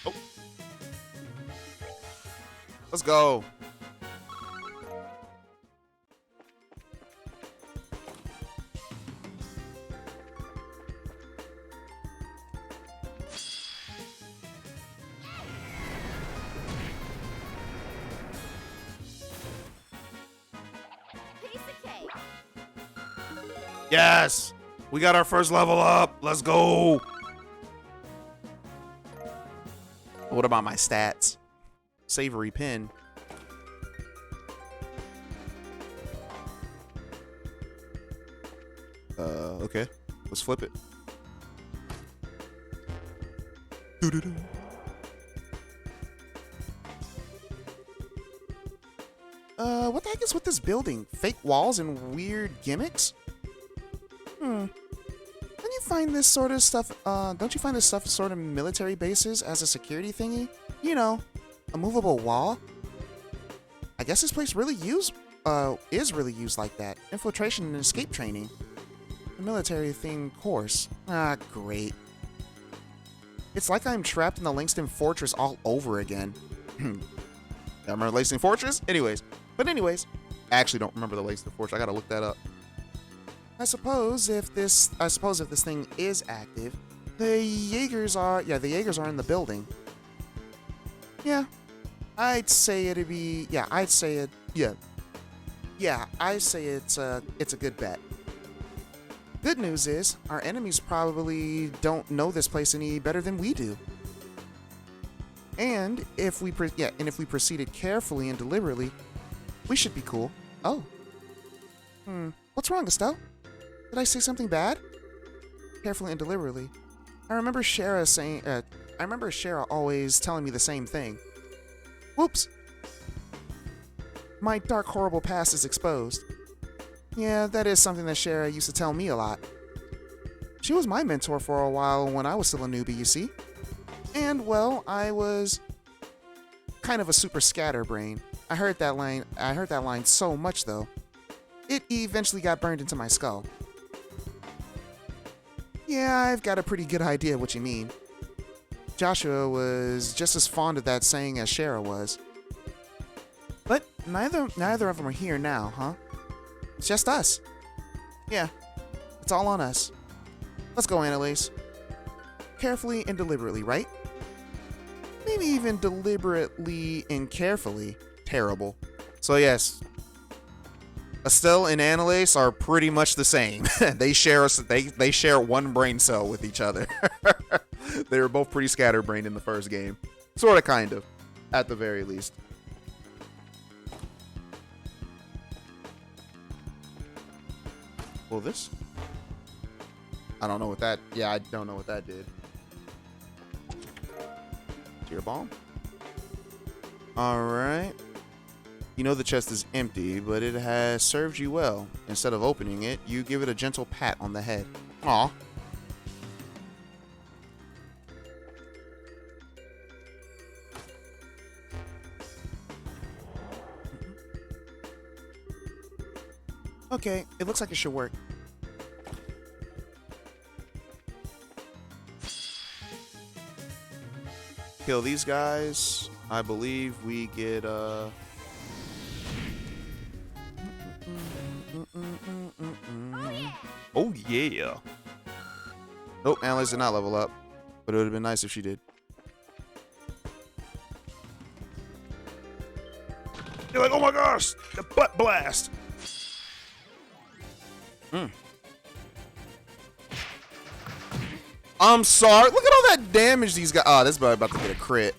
Oh, Let's go. Piece of cake. Yes. We got our first level up. Let's go. What about my stats? Savory pin. Okay. Let's flip it. Doo-doo-doo. What the heck is with this building? Fake walls and weird gimmicks? Don't you find this sort of stuff, don't you find this stuff sort of military bases as a security thingy? You know, a movable wall? I guess this place really is really used like that. Infiltration and escape training. A military themed course. Ah, great. It's like I'm trapped in the Langston Fortress all over again. I remember Langston Fortress? Anyways. I actually don't remember the Langston Fortress. I gotta look that up. I suppose if this thing is active, the Jaegers are in the building. Yeah. I'd say it's a good bet. Good news is, our enemies probably don't know this place any better than we do. And if we proceeded carefully and deliberately, we should be cool. Oh. What's wrong, Estelle? Did I say something bad? Carefully and deliberately. I remember Shara always telling me the same thing. Whoops. My dark, horrible past is exposed. Yeah, that is something that Shara used to tell me a lot. She was my mentor for a while when I was still a newbie, you see. And, well, I was kind of a super scatterbrain. I heard that line so much, though. It eventually got burned into my skull. Yeah, I've got a pretty good idea what you mean. Joshua was just as fond of that saying as Shara was. But neither of them are here now, huh? It's just us. Yeah, it's all on us. Let's go, Analace. Carefully and deliberately, right? Maybe even deliberately and carefully. Terrible. So yes, Estelle and Analace are pretty much the same. They share one brain cell with each other. They were both pretty scatterbrained in the first game. Sort of, kind of, at the very least. Well, this? I don't know what that... Yeah, I don't know what that did. Tear bomb? Alright. You know the chest is empty, but it has served you well. Instead of opening it, you give it a gentle pat on the head. Aw. Okay, it looks like it should work. Kill these guys. I believe we get Oh yeah. Oh yeah. Nope, Analace did not level up. But it would have been nice if she did. You're like, oh my gosh, the butt blast. I'm sorry. Look at all that damage these guys. Oh, this guy about to get a crit.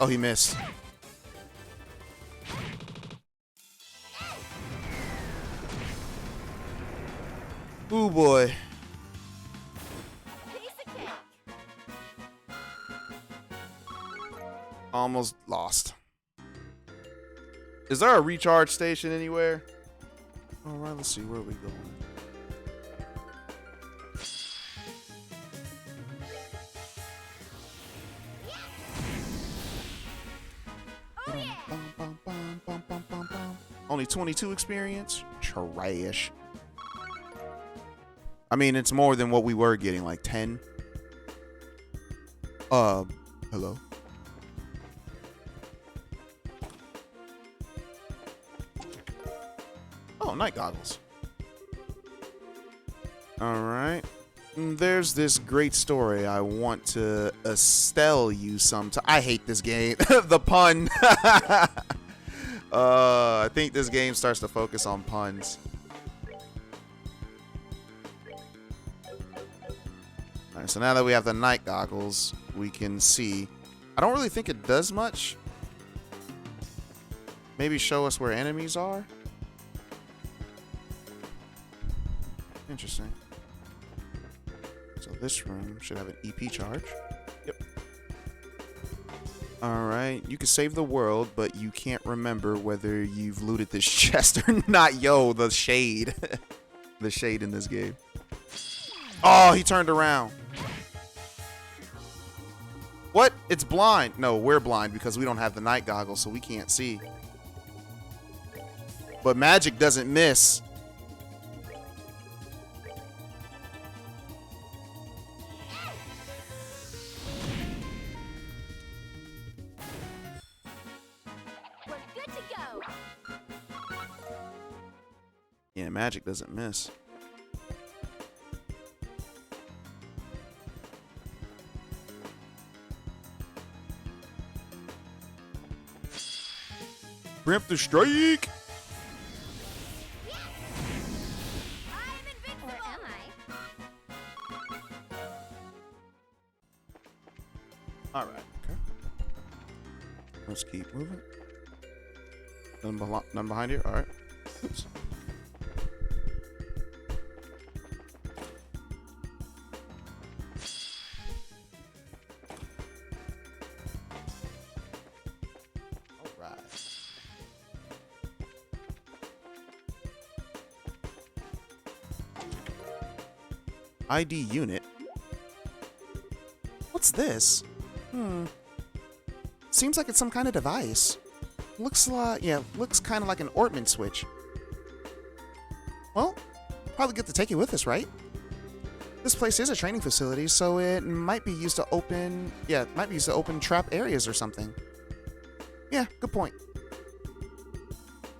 Oh, he missed. Ooh boy. Piece of cake. Almost lost. Is there a recharge station anywhere? Alright, let's see. Where are we going? Oh yeah. Only 22 experience? Trash. I mean, it's more than what we were getting, like 10. Hello? Oh, night goggles. All right. There's this great story I want to Estelle you sometime. I hate this game. The pun. I think this game starts to focus on puns. All right, so now that we have the night goggles, we can see. I don't really think it does much. Maybe show us where enemies are. Interesting. So this room should have an EP charge. Yep. Alright, you can save the world, but you can't remember whether you've looted this chest or not. Yo, the shade. The shade in this game. Oh, he turned around. What? It's blind. No, we're blind because we don't have the night goggles, so we can't see. But magic doesn't miss. We're good to go. Yeah, magic doesn't miss. Preemptive strike! I'm invincible. Or am I? Alright, okay. Let's keep moving. None behind here? Alright. Oops. Alright. ID unit. What's this? Seems like it's some kind of device. Looks kind of like an Ortman switch. Well, probably get to take it with us, right? This place is a training facility, so it might be used to open, trap areas or something. Yeah, good point.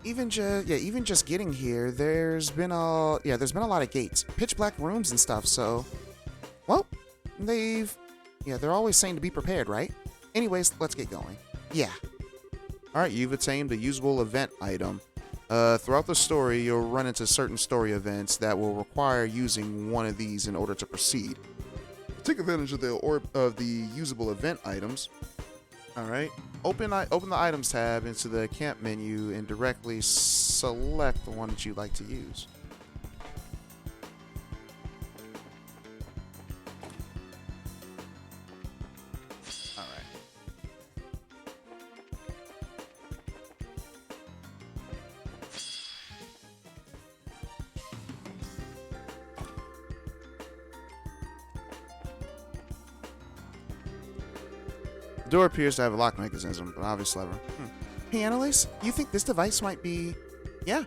Even just getting here, there's been a lot of gates, pitch black rooms and stuff. So, well, they're always saying to be prepared, right? Anyways, let's get going. Yeah. Alright, you've attained a usable event item. Throughout the story, you'll run into certain story events that will require using one of these in order to proceed. Take advantage of the usable event items. Alright. Open the items tab into the camp menu and directly select the one that you'd like to use. Alright. The door appears to have a lock mechanism, an obvious lever. Hey, Analace, you think this device might be... Yeah.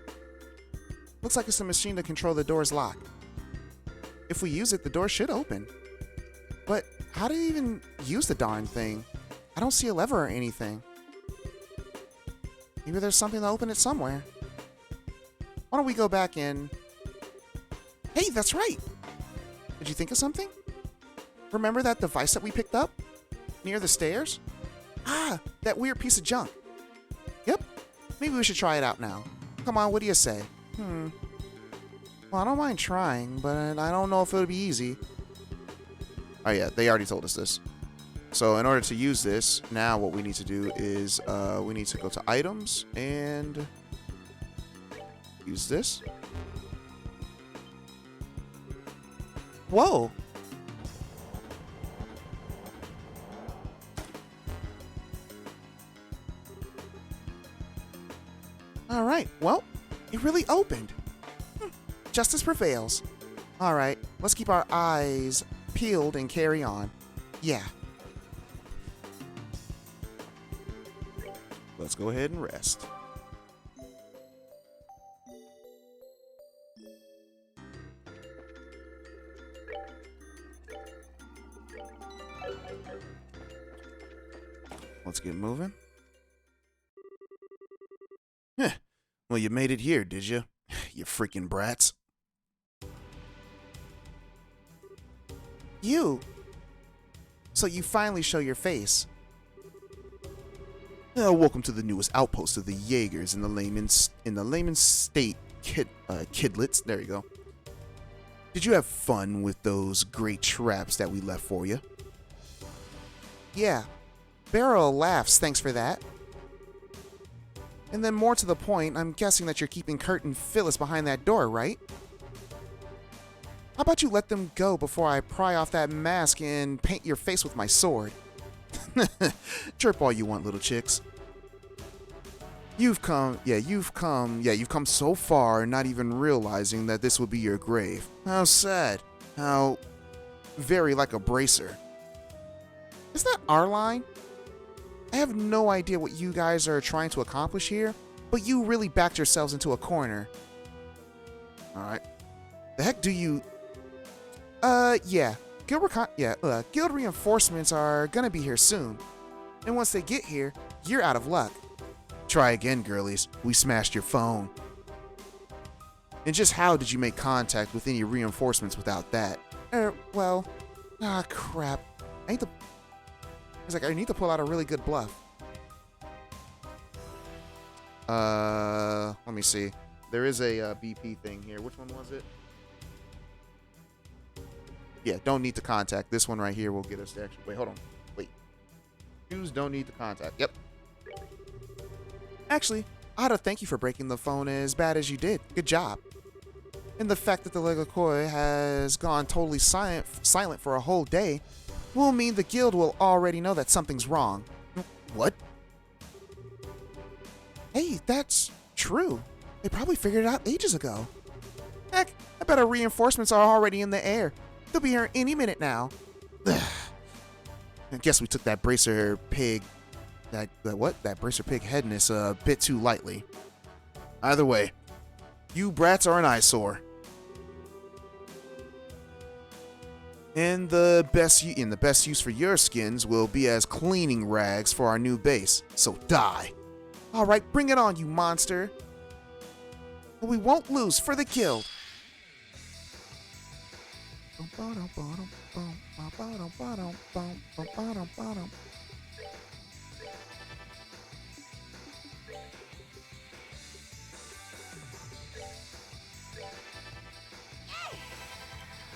Looks like it's a machine to control the door's lock. If we use it, the door should open. But how do you even use the darn thing? I don't see a lever or anything. Maybe there's something to open it somewhere. Why don't we go back in... Hey, that's right! Did you think of something? Remember that device that we picked up? Near the stairs? Ah, that weird piece of junk. Yep. Maybe we should try it out now. Come on, what do you say? Well, I don't mind trying, but I don't know if it'll be easy. Oh yeah, they already told us this. So in order to use this, now what we need to do is we need to go to items and use this. Whoa! Alright, well, it really opened. Justice prevails. Alright, let's keep our eyes peeled and carry on. Yeah. Let's go ahead and rest. Let's get moving. Well, you made it here, did you? You freaking brats. You! So you finally show your face. Welcome to the newest outpost of the Jaegers in the Layman State Kidlets. There you go. Did you have fun with those great traps that we left for you? Yeah. Barrel laughs, thanks for that. And then more to the point, I'm guessing that you're keeping Kurt and Phyllis behind that door, right? How about you let them go before I pry off that mask and paint your face with my sword? Chirp all you want, little chicks. You've come so far, not even realizing that this would be your grave. How sad. How very like a bracer. Is that our line? I have no idea what you guys are trying to accomplish here, but you really backed yourselves into a corner. Alright. The heck do you... Yeah. Guild reinforcements are gonna be here soon. And once they get here, you're out of luck. Try again, girlies. We smashed your phone. And just how did you make contact with any reinforcements without that? Well... Ah, crap. I need to pull out a really good bluff. Let me see. There is a BP thing here. Which one was it? Yeah, don't need to contact. This one right here will get us to actually... Wait, hold on. Wait. Choose don't need to contact. Yep. Actually, I ought to thank you for breaking the phone as bad as you did. Good job. And the fact that the Legakoi has gone totally silent for a whole day will mean the guild will already know that something's wrong. What? Hey, that's true. They probably figured it out ages ago. Heck, I bet our reinforcements are already in the air. They'll be here any minute now. I guess we took that bracer pig... That bracer pig headness a bit too lightly. Either way, you brats are an eyesore. And the best use for your skins will be as cleaning rags for our new base. So die. All right, bring it on, you monster. But we won't lose for the guild.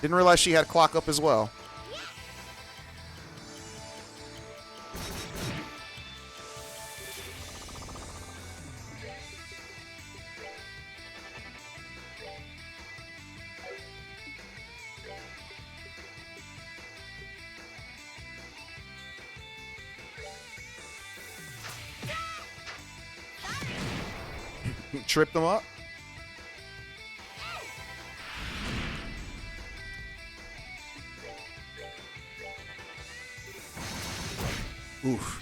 Didn't realize she had a clock up as well. Trip them up. Oof.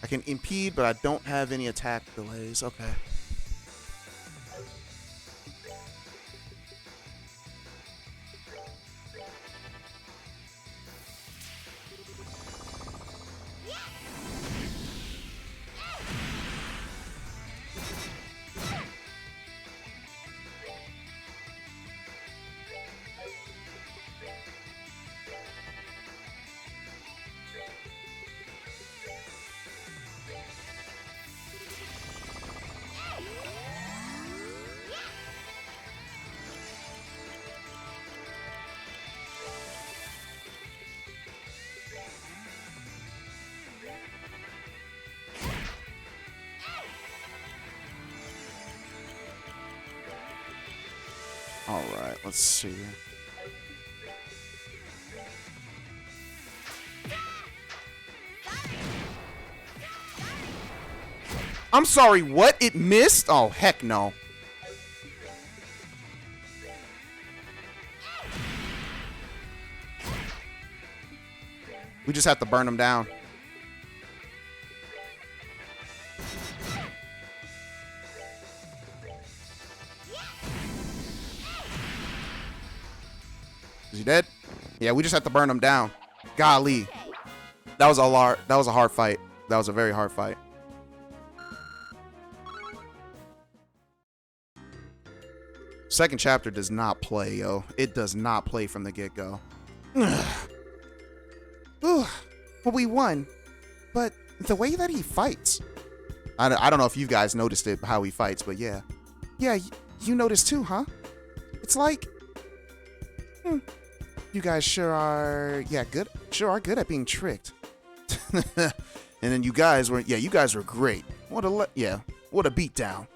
I can impede, but I don't have any attack delays. Okay. All right, let's see. I'm sorry, what? It missed? Oh, heck no. We just have to burn them down. Is he dead? Yeah, we just have to burn him down. Golly. That was a hard fight. That was a very hard fight. Second chapter does not play, yo. It does not play from the get-go. Well, we won. But the way that he fights. I don't know if you guys noticed it, how he fights, but yeah. Yeah, you noticed too, huh? It's like... You guys sure are good at being tricked. And then you guys were great. What a beatdown.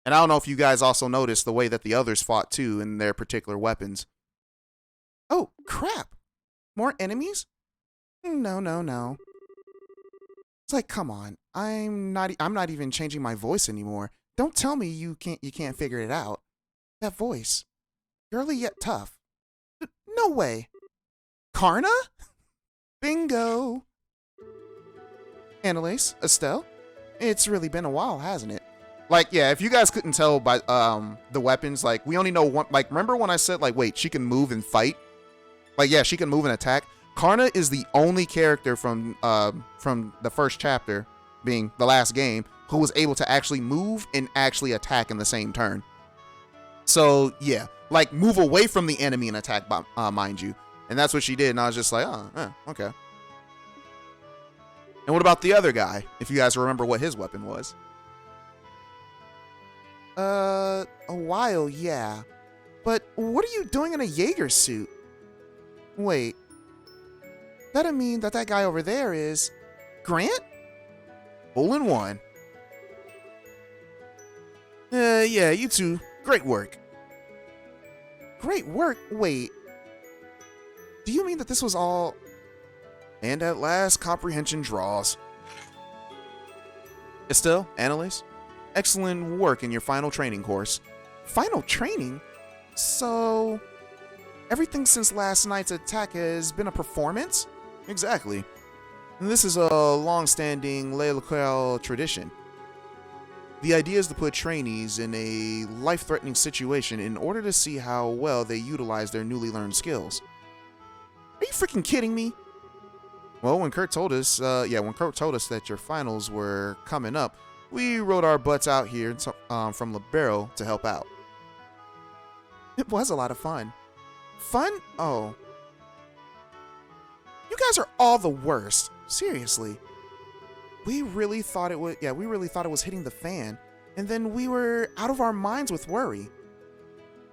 And I don't know if you guys also noticed the way that the others fought too in their particular weapons. Oh, crap. More enemies? No. It's like, come on. I'm not even changing my voice anymore. Don't tell me you can't figure it out. That voice. Girly yet tough. No way. Karna? Bingo. Analace, Estelle, it's really been a while, hasn't it? Like, yeah, if you guys couldn't tell by the weapons, like, we only know one. Like, remember when I said, like, wait, she can move and fight? Like, yeah, she can move and attack. Karna is the only character from the first chapter, being the last game, who was able to actually move and actually attack in the same turn. So, yeah, like, move away from the enemy and attack, mind you. And that's what she did, and I was just like, oh, okay. And what about the other guy, if you guys remember what his weapon was? A while, yeah. But what are you doing in a Jaeger suit? Wait. That'd mean that guy over there is... Grant? Hole in one. Yeah, you two. Great work. Great work? Wait. Do you mean that this was all... And at last, comprehension draws. Estelle, Analace, excellent work in your final training course. Final training? So... everything since last night's attack has been a performance? Exactly. And this is a long-standing Lie-Oh-Nin tradition. The idea is to put trainees in a life-threatening situation in order to see how well they utilize their newly learned skills. Are you freaking kidding me? Well, when Kurt told us, that your finals were coming up, we rode our butts out here from Libero to help out. It was a lot of fun. Fun? Oh. You guys are all the worst. Seriously. We really thought it was hitting the fan, and then we were out of our minds with worry.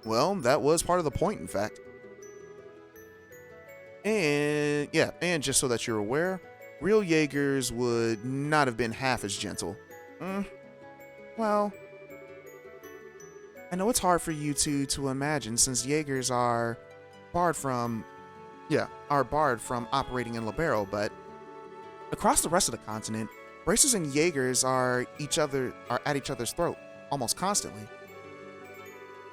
Well, that was part of the point, in fact. And just so that you're aware, real Jaegers would not have been half as gentle. Well, I know it's hard for you two to imagine since Jaegers are barred from operating in Libero, but across the rest of the continent, bracers and Jaegers are at each other's throat almost constantly.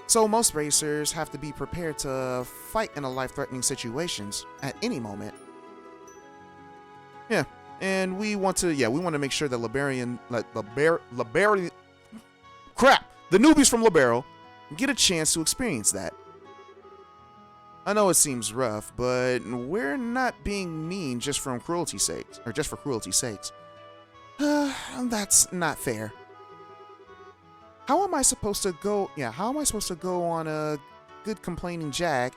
So most racers have to be prepared to fight in a life-threatening situations at any moment. Yeah, and we want to make sure that the newbies from Libero get a chance to experience that. I know it seems rough, but we're not being mean just for cruelty's sakes. That's not fair. How am I supposed to go on a good complaining jag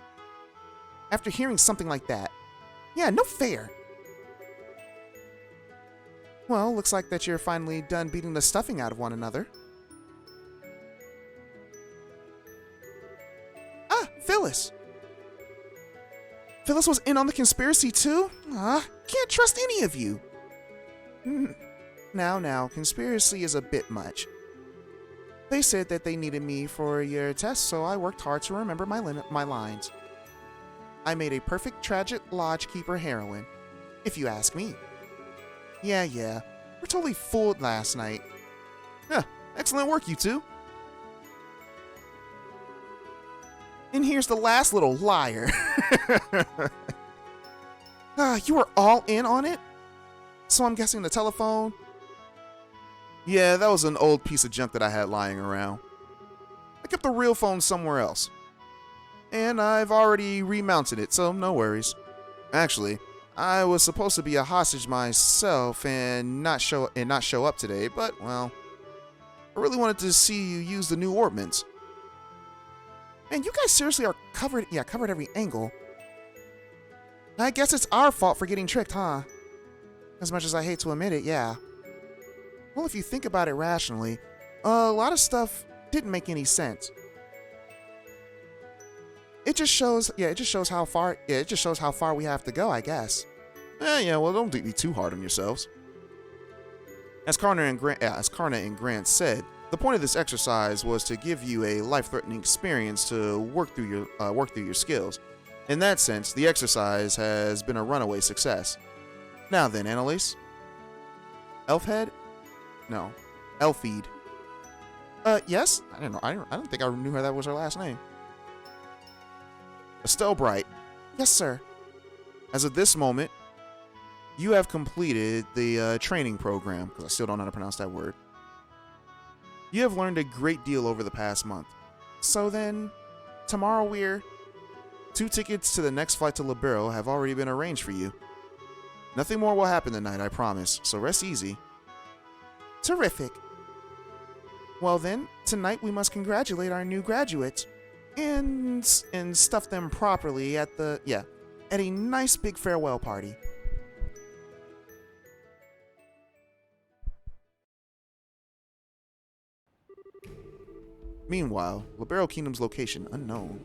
after hearing something like that? Yeah, no fair. Well, looks like that you're finally done beating the stuffing out of one another. Ah, Phyllis. Phyllis was in on the conspiracy too? Can't trust any of you. Now, conspiracy is a bit much. They said that they needed me for your test, so I worked hard to remember my lines. I made a perfect tragic lodge keeper heroine, if you ask me. Yeah, We're totally fooled last night. Yeah, excellent work, you two. And here's the last little liar. You were all in on it? So I'm guessing the telephone? Yeah, that was an old piece of junk that I had lying around. I kept the real phone somewhere else. And I've already remounted it, so no worries. Actually, I was supposed to be a hostage myself and not show up today, but well, I really wanted to see you use the new orbments. Man, you guys seriously are covered every angle. I guess it's our fault for getting tricked, huh? As much as I hate to admit it, yeah. Well, if you think about it rationally, a lot of stuff didn't make any sense. It just shows how far we have to go, I guess. Yeah, well, don't be too hard on yourselves. As Karna and Grant said, the point of this exercise was to give you a life-threatening experience to work through your skills. In that sense, the exercise has been a runaway success. Now then, Analace. Elfhead? No, Elfeed. Yes? I don't know. I don't think I knew her that was her last name. Estelle Bright. Yes, sir. As of this moment, you have completed the training program, because I still don't know how to pronounce that word. You have learned a great deal over the past month. So then, tomorrow we're... 2 tickets to the next flight to Libero have already been arranged for you. Nothing more will happen tonight, I promise, so rest easy. Terrific. Well then, tonight we must congratulate our new graduates and stuff them properly at a nice big farewell party. Meanwhile, Libero Kingdom's location unknown.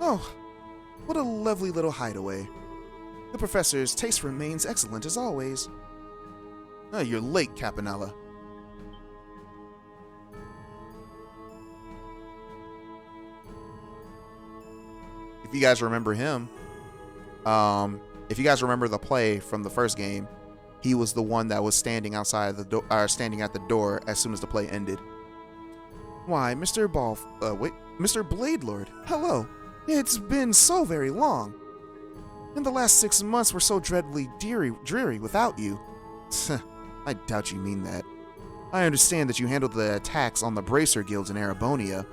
Oh, what a lovely little hideaway. The professor's taste remains excellent as always. Oh, you're late, Capanella. If you guys remember him, if you guys remember the play from the first game, he was the one that was standing outside the door, standing at the door as soon as the play ended. Why, Mr. Mr. Bladelord, hello. It's been so very long. And the last 6 months were so dreadfully dreary without you. I doubt you mean that. I understand that you handled the attacks on the Bracer guilds in Arabonia.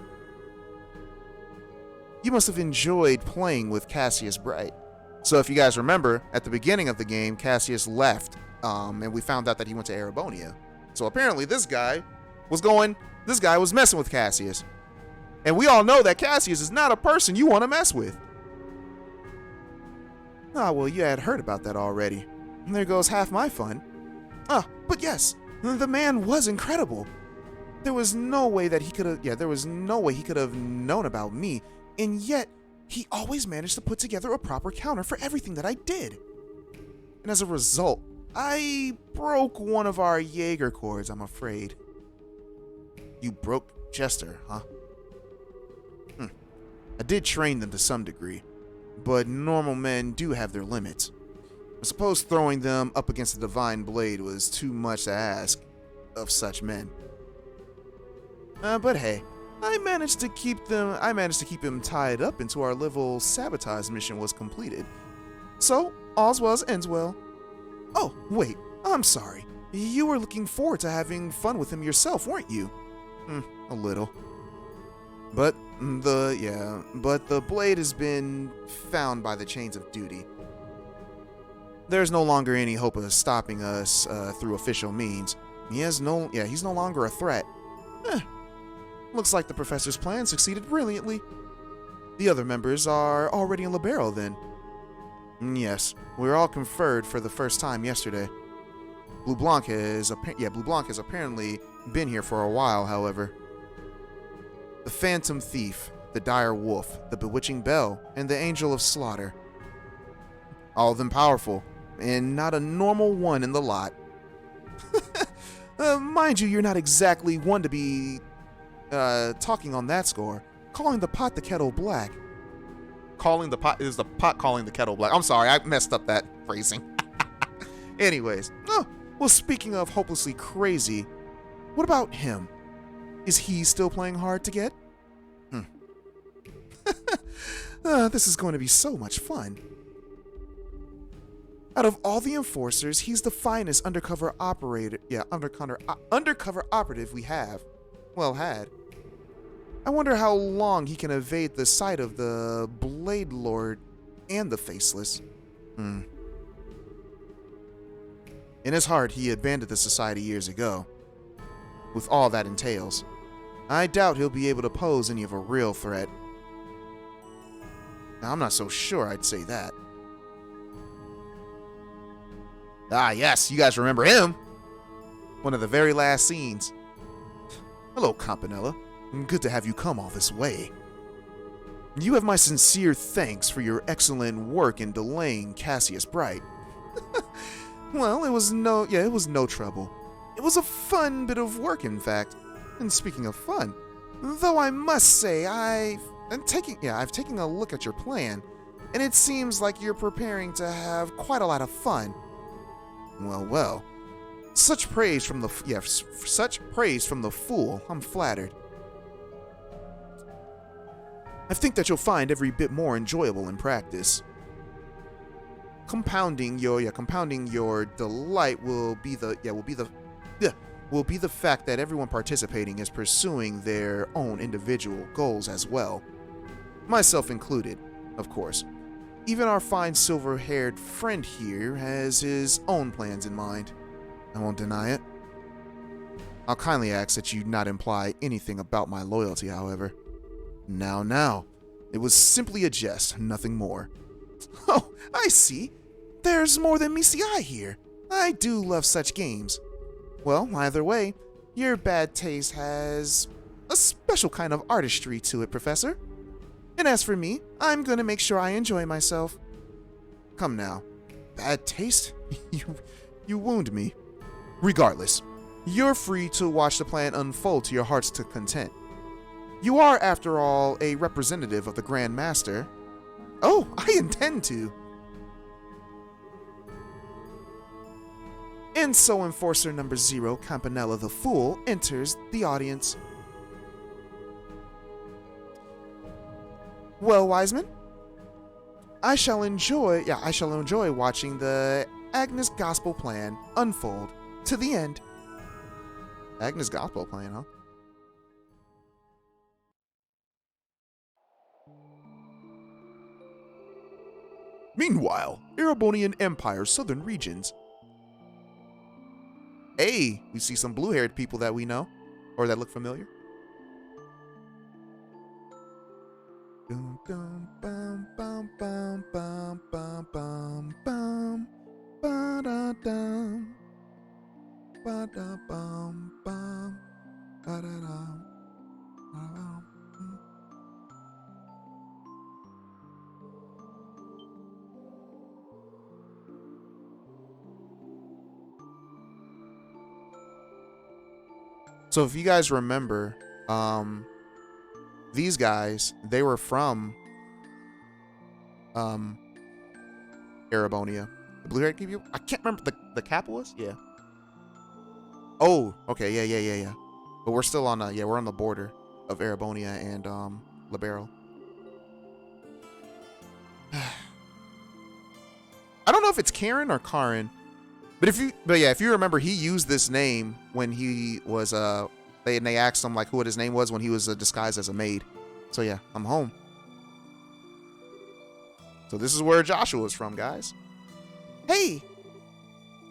You must have enjoyed playing with Cassius Bright. So if you guys remember, at the beginning of the game, Cassius left, and we found out that he went to Arabonia. So apparently this guy was messing with Cassius. And we all know that Cassius is not a person you want to mess with. Ah, well, you had heard about that already. And there goes half my fun. Ah, but yes, the man was incredible. There was no way he could have known about me, and yet he always managed to put together a proper counter for everything that I did. And as a result, I broke one of our Jaeger cords, I'm afraid. You broke Jester, huh? I did train them to some degree, but normal men do have their limits. I suppose throwing them up against the Divine Blade was too much to ask of such men. But hey, I managed to keep him tied up until our level sabotage mission was completed. So, all's well as ends well. Oh, wait, I'm sorry. You were looking forward to having fun with him yourself, weren't you? A little. But the blade has been found by the chains of duty. There's no longer any hope of stopping us through official means. He's no longer a threat. Looks like the professor's plan succeeded brilliantly. The other members are already in Libero then. Yes, we were all conferred for the first time yesterday. Blue Blanc has apparently been here for a while, however. The Phantom Thief, the dire wolf, the bewitching bell, and the angel of slaughter. All of them powerful, and not a normal one in the lot. Mind you, you're not exactly one to be talking on that score. Calling the pot the kettle black. Calling the pot is the pot calling the kettle black. I'm sorry, I messed up that phrasing. Anyways, well, speaking of hopelessly crazy, what about him? Is he still playing hard to get? This is going to be so much fun. Out of all the enforcers, he's the finest undercover operator. Yeah, undercover operative we have. Well, had. I wonder how long he can evade the sight of the Blade Lord and the Faceless. In his heart, he abandoned the society years ago. With all that entails, I doubt he'll be able to pose any of a real threat. Now, I'm not so sure I'd say that. Ah, yes, you guys remember him. One of the very last scenes. Hello, Campanella. Good to have you come all this way. You have my sincere thanks for your excellent work in delaying Cassius Bright. Well, it was no trouble. It was a fun bit of work, in fact. And speaking of fun, though I must say I've taken a look at your plan, and it seems like you're preparing to have quite a lot of fun. Well. Such praise from the fool. I'm flattered. I think that you'll find every bit more enjoyable in practice. Compounding your delight will be the fact that everyone participating is pursuing their own individual goals as well. Myself included, of course. Even our fine silver-haired friend here has his own plans in mind. I won't deny it. I'll kindly ask that you not imply anything about my loyalty, however. Now. It was simply a jest, nothing more. Oh, I see. There's more than meets the eye here. I do love such games. Well, either way, your bad taste has a special kind of artistry to it, Professor. And as for me, I'm going to make sure I enjoy myself. Come now. Bad taste? You wound me. Regardless, you're free to watch the plan unfold to your heart's content. You are, after all, a representative of the Grand Master. Oh, I intend to. And so Enforcer number 0, Campanella the Fool, enters the audience. Well, Wiseman, I shall enjoy watching the Agnes Gospel plan unfold to the end. Agnes Gospel plan, huh? Meanwhile, Erebonian Empire's southern regions. Hey, we see some blue-haired people that we know, or that look familiar. Dum dum bum bum bum bum bum bum bum ba da dum ba da bum bum ba da dum. So if you guys remember, these guys, they were from Erebonia. The blue-haired people? I can't remember. The Capulas? Yeah. Oh, okay, yeah. But we're still on we're on the border of Erebonia and Liberal. I don't know if it's Karen or Karin. But if you remember, he used this name when he was they asked him like who his name was when he was disguised as a maid. So yeah, I'm home. So this is where Joshua's from, guys. Hey,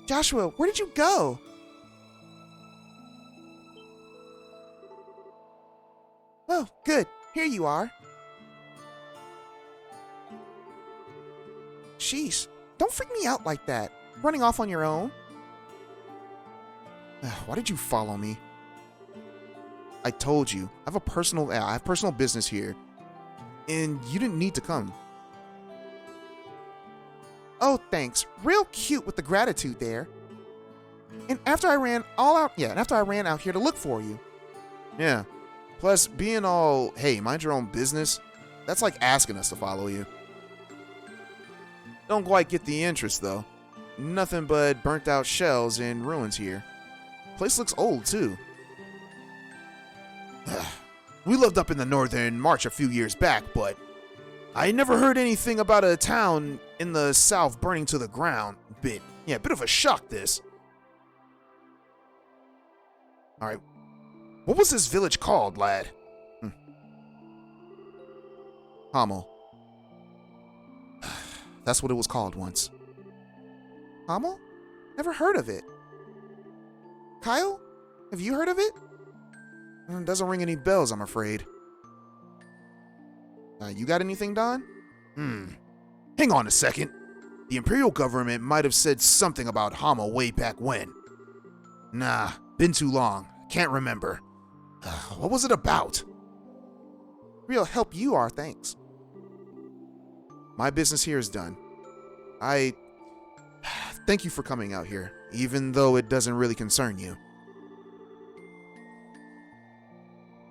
Joshua, where did you go? Oh, good. Here you are. Sheesh, don't freak me out like that. Running off on your own? Why did you follow me? I told you. I have personal business here. And you didn't need to come. Oh, thanks. Real cute with the gratitude there. And after I ran out here to look for you. Yeah. Plus, being all, hey, mind your own business, that's like asking us to follow you. Don't quite get the interest, though. Nothing but burnt out shells and ruins here. Place looks old, too. We lived up in the northern march a few years back, but I never heard anything about a town in the south burning to the ground. Bit of a shock, this. Alright, what was this village called, lad? Hamel. That's what it was called once. Hamel? Never heard of it. Kyle? Have you heard of it? Doesn't ring any bells, I'm afraid. You got anything, Don? Hang on a second. The Imperial government might have said something about Hamel way back when. Nah, been too long. Can't remember. What was it about? Real help you are, thanks. My business here is done. I thank you for coming out here, even though it doesn't really concern you.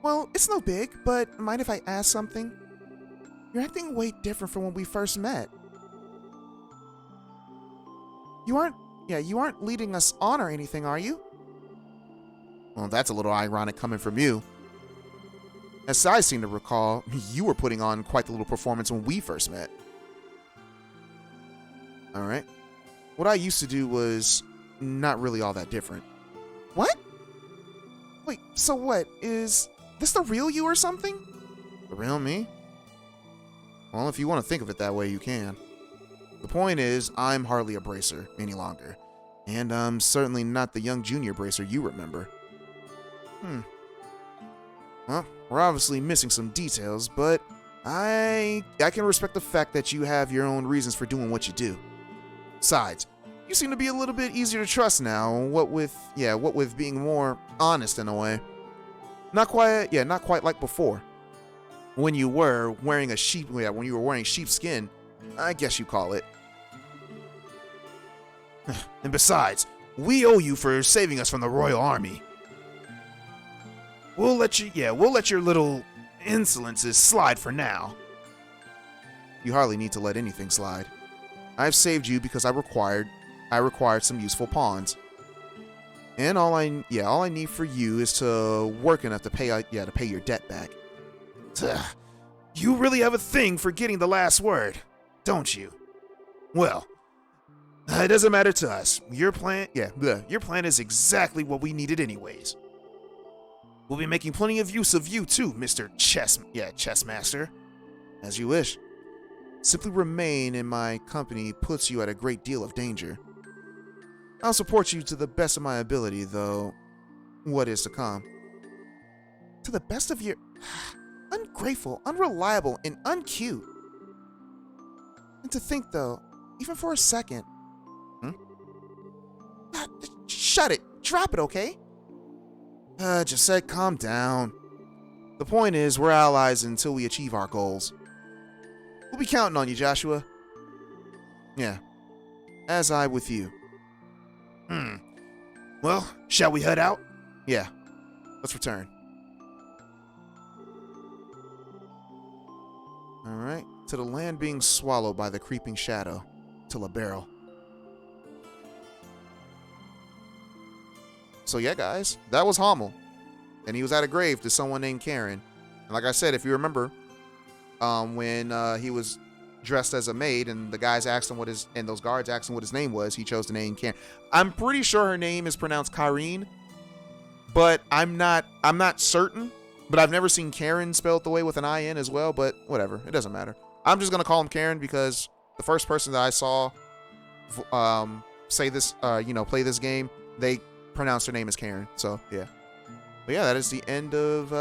Well, it's no big, but mind if I ask something? You're acting way different from when we first met. You aren't leading us on or anything, are you? Well, that's a little ironic coming from you. As I seem to recall, you were putting on quite the little performance when we first met. Alright. What I used to do was not really all that different. What? Wait, so what? Is this the real you or something? The real me? Well, if you want to think of it that way, you can. The point is, I'm hardly a bracer any longer. And I'm certainly not the young junior bracer you remember. Well, we're obviously missing some details, but I can respect the fact that you have your own reasons for doing what you do. Besides, you seem to be a little bit easier to trust now, what with being more honest in a way. Not quite like before. When you were wearing sheepskin, I guess you call it. And besides, we owe you for saving us from the Royal Army. We'll let your little insolences slide for now. You hardly need to let anything slide. I've saved you because I required some useful pawns. And all I need for you is to work enough to pay your debt back. You really have a thing for getting the last word, don't you? Well, it doesn't matter to us. Your plan is exactly what we needed anyways. We'll be making plenty of use of you too, Mr. Chessmaster. As you wish. Simply remain in my company puts you at a great deal of danger. I'll support you to the best of my ability, though what is to come. To the best of your... Ungrateful, unreliable, and uncute. And to think, though, even for a second... Shut it! Drop it, okay? Just said calm down. The point is, we're allies until we achieve our goals. We'll be counting on you, Joshua. Yeah. As I with you. Well, shall we head out? Yeah. Let's return. Alright. To the land being swallowed by the creeping shadow. To a barrel. So yeah, guys, that was Hamel. And he was at a grave to someone named Karen. And like I said, if you remember, when he was dressed as a maid and the guys asked him those guards asked him what his name was, he chose the name Karen. I'm pretty sure her name is pronounced Kyrene, but I'm not certain. But I've never seen Karen spelled the way with an I-N as well, but whatever. It doesn't matter. I'm just going to call him Karen because the first person that I saw play this game, they pronounced her name as Karen. So, yeah. But yeah, that is the end of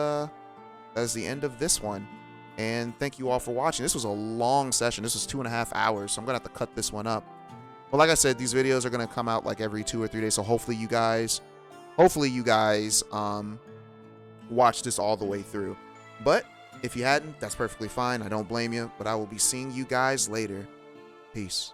this one. And thank you all for watching. This was a long session. This was 2.5 hours, so I'm going to have to cut this one up. But like I said, these videos are going to come out like every 2 or 3 days, so hopefully you guys watch this all the way through. But If you hadn't, that's perfectly fine. I don't blame you, but I will be seeing you guys later. Peace.